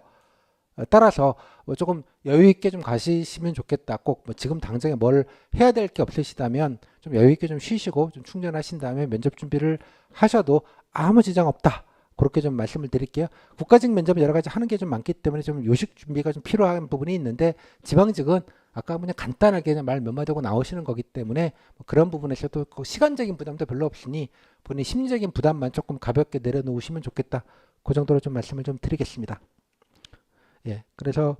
따라서 뭐 조금 여유 있게 좀 가시면 좋겠다. 꼭 뭐 지금 당장에 뭘 해야 될 게 없으시다면 좀 여유 있게 좀 쉬시고 좀 충전하신 다음에 면접 준비를 하셔도 아무 지장 없다. 그렇게 좀 말씀을 드릴게요. 국가직 면접은 여러 가지 하는 게 좀 많기 때문에 좀 요식 준비가 좀 필요한 부분이 있는데 지방직은 아까 그냥 간단하게 그냥 말 몇 마디 하고 나오시는 거기 때문에 뭐 그런 부분에서도 그 시간적인 부담도 별로 없으니 본인 심리적인 부담만 조금 가볍게 내려놓으시면 좋겠다. 그 정도로 좀 말씀을 좀 드리겠습니다. 예, 그래서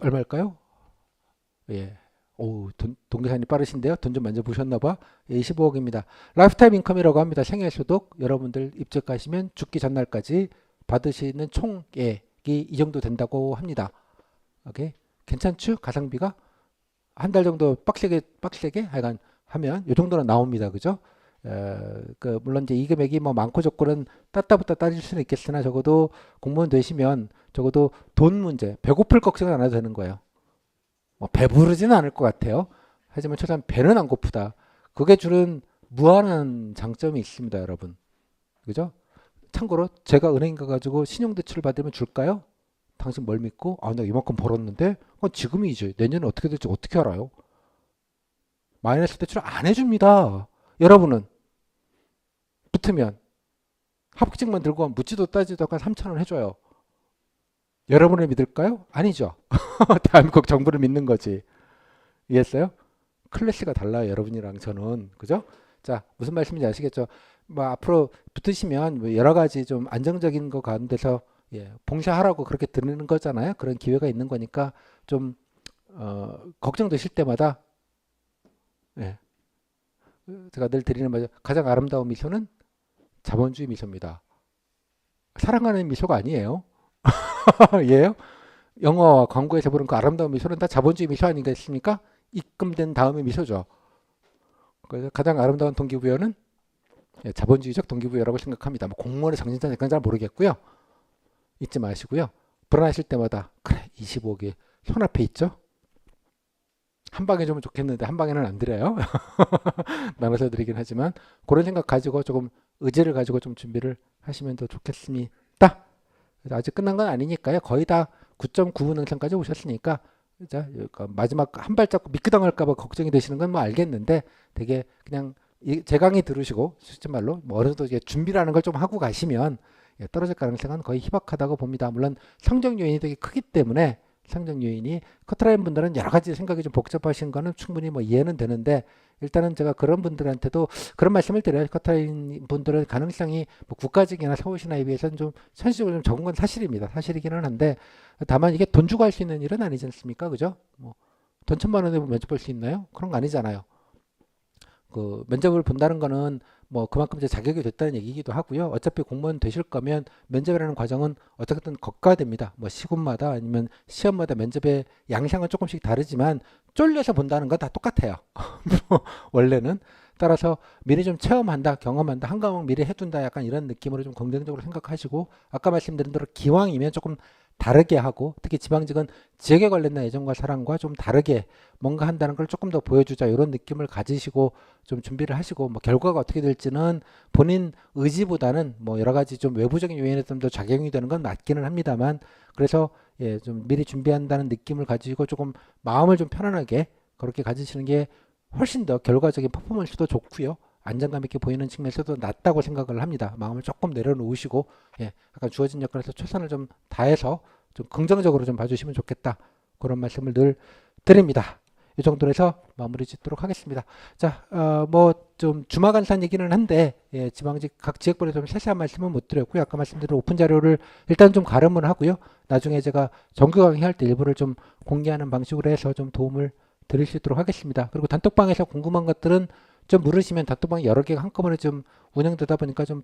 얼마일까요? 예, 오, 돈 계산이 빠르신데요. 돈 좀 만져보셨나 봐. 예, 25억입니다. 라이프타임 인컴이라고 합니다. 생애소득 여러분들 입직하시면 죽기 전날까지 받으시는 총액이 이 정도 된다고 합니다. 오케이, 괜찮죠? 가성비가 한 달 정도 빡세게 하여간 하면 이 정도는 나옵니다. 그죠? 그 물론 이제 이 금액이 뭐 많고 적고는 따따붙다 따질 수는 있겠으나 적어도 공무원 되시면 적어도 돈 문제, 배고플 걱정은 안 해도 되는 거예요. 뭐 배부르지는 않을 것 같아요. 하지만 최소한 배는 안 고프다. 그게 주는 무한한 장점이 있습니다, 여러분. 그죠? 참고로 제가 은행 가가지고 신용대출 받으면 줄까요? 당신 뭘 믿고? 아, 나 이만큼 벌었는데? 지금이지. 내년에 어떻게 될지 어떻게 알아요? 마이너스 대출 안 해줍니다. 여러분은 붙으면 합격증만 들고 가면 묻지도 따지도 않고 3천 원 해줘요. 여러분을 믿을까요? 아니죠. 대한민국 정부를 믿는 거지. 이해했어요? 클래스가 달라요. 여러분이랑 저는. 그죠? 자, 무슨 말씀인지 아시겠죠? 뭐 앞으로 붙으시면 뭐 여러 가지 좀 안정적인 거 가운데서 예, 봉사하라고 그렇게 드리는 거잖아요. 그런 기회가 있는 거니까 좀 걱정되실 때마다 예, 제가 늘 드리는 말 가장 아름다운 미소는 자본주의 미소입니다. 사랑하는 미소가 아니에요. 예요? 영화와 광고에서 보는 그 아름다운 미소는 다 자본주의 미소 아니겠습니까? 입금된 다음의 미소죠. 그래서 가장 아름다운 동기부여는 예, 자본주의적 동기부여라고 생각합니다. 뭐 공무원의 정신상 약간 잘 모르겠고요. 잊지 마시고요. 불안하실 때마다 그래 25개 손 앞에 있죠? 한 방에 주면 좋겠는데 한 방에는 안 드려요. 나눠서 드리긴 하지만 그런 생각 가지고 조금 의지를 가지고 좀 준비를 하시면 더 좋겠습니다. 아직 끝난 건 아니니까요. 거의 다 9.9 능선까지 오셨으니까 자, 마지막 한 발짝 미끄덩할까 봐 걱정이 되시는 건 뭐 알겠는데 되게 그냥 제 강의 들으시고 실제 말로 뭐 어느 정도 이제 준비라는 걸 좀 하고 가시면 떨어질 가능성은 거의 희박하다고 봅니다. 물론 성적 요인이 되게 크기 때문에 성적 요인이 커트라인 분들은 여러 가지 생각이 좀 복잡하신 거는 충분히 뭐 이해는 되는데 일단은 제가 그런 분들한테도 그런 말씀을 드려요. 커트라인 분들은 가능성이 뭐 국가직이나 서울시나에 비해서는 좀 현실적으로 좀 적은 건 사실입니다. 사실이기는 한데 다만 이게 돈 주고 할 수 있는 일은 아니지 않습니까? 그죠? 뭐 돈 1,000만 원에 면접 볼 수 있나요? 그런 거 아니잖아요. 그 면접을 본다는 거는 뭐 그만큼 이제 자격이 됐다는 얘기이기도 하고요. 어차피 공무원 되실 거면 면접이라는 과정은 어떻게든 거쳐야 됩니다. 뭐 시군마다 아니면 시험마다 면접의 양상은 조금씩 다르지만 쫄려서 본다는 건 다 똑같아요. 원래는. 따라서 미리 좀 체험한다, 경험한다, 한 과목 미리 해둔다 약간 이런 느낌으로 좀 긍정적으로 생각하시고 아까 말씀드린 대로 기왕이면 조금 다르게 하고 특히 지방직은 지역에 관련된 애정과 사랑과 좀 다르게 뭔가 한다는 걸 조금 더 보여주자 이런 느낌을 가지시고 좀 준비를 하시고 뭐 결과가 어떻게 될지는 본인 의지보다는 뭐 여러 가지 좀 외부적인 요인에 좀 더 작용이 되는 건 맞기는 합니다만 그래서 예, 좀 미리 준비한다는 느낌을 가지고 조금 마음을 좀 편안하게 그렇게 가지시는 게 훨씬 더 결과적인 퍼포먼스도 좋고요. 안정감 있게 보이는 측면에서도 낫다고 생각을 합니다. 마음을 조금 내려놓으시고 예, 약간 주어진 여건에서 최선을 좀 다해서 좀 긍정적으로 좀 봐주시면 좋겠다. 그런 말씀을 늘 드립니다. 이 정도로 해서 마무리 짓도록 하겠습니다. 자, 뭐 좀 주마간산 얘기는 한데 예, 지방직 각 지역별로 좀 세세한 말씀은 못 드렸고요. 아까 말씀드린 오픈 자료를 일단 좀 가름을 하고요. 나중에 제가 정규 강의할 때 일부를 좀 공개하는 방식으로 해서 좀 도움을 드릴 수 있도록 하겠습니다. 그리고 단톡방에서 궁금한 것들은 좀 물으시면 단톡방이 여러 개가 한꺼번에 좀 운영되다 보니까 좀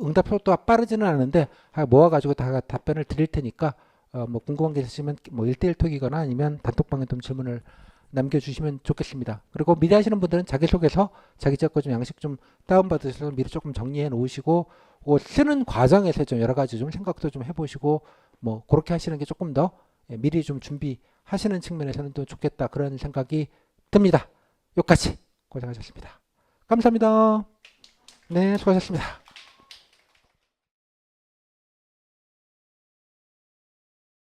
응답 속도가 빠르지는 않은데 모아가지고 다 답변을 드릴 테니까 뭐 궁금한 게 있으시면 뭐 1대1 톡이거나 아니면 단톡방에 좀 질문을 남겨주시면 좋겠습니다. 그리고 미리 하시는 분들은 자기소개서 자기 지역 거 좀 양식 좀 다운받으셔서 미리 조금 정리해 놓으시고 쓰는 과정에서 좀 여러 가지 좀 생각도 좀 해보시고 뭐 그렇게 하시는 게 조금 더 미리 좀 준비하시는 측면에서는 또 좋겠다 그런 생각이 듭니다. 여기까지 고생하셨습니다. 감사합니다. 네, 수고하셨습니다.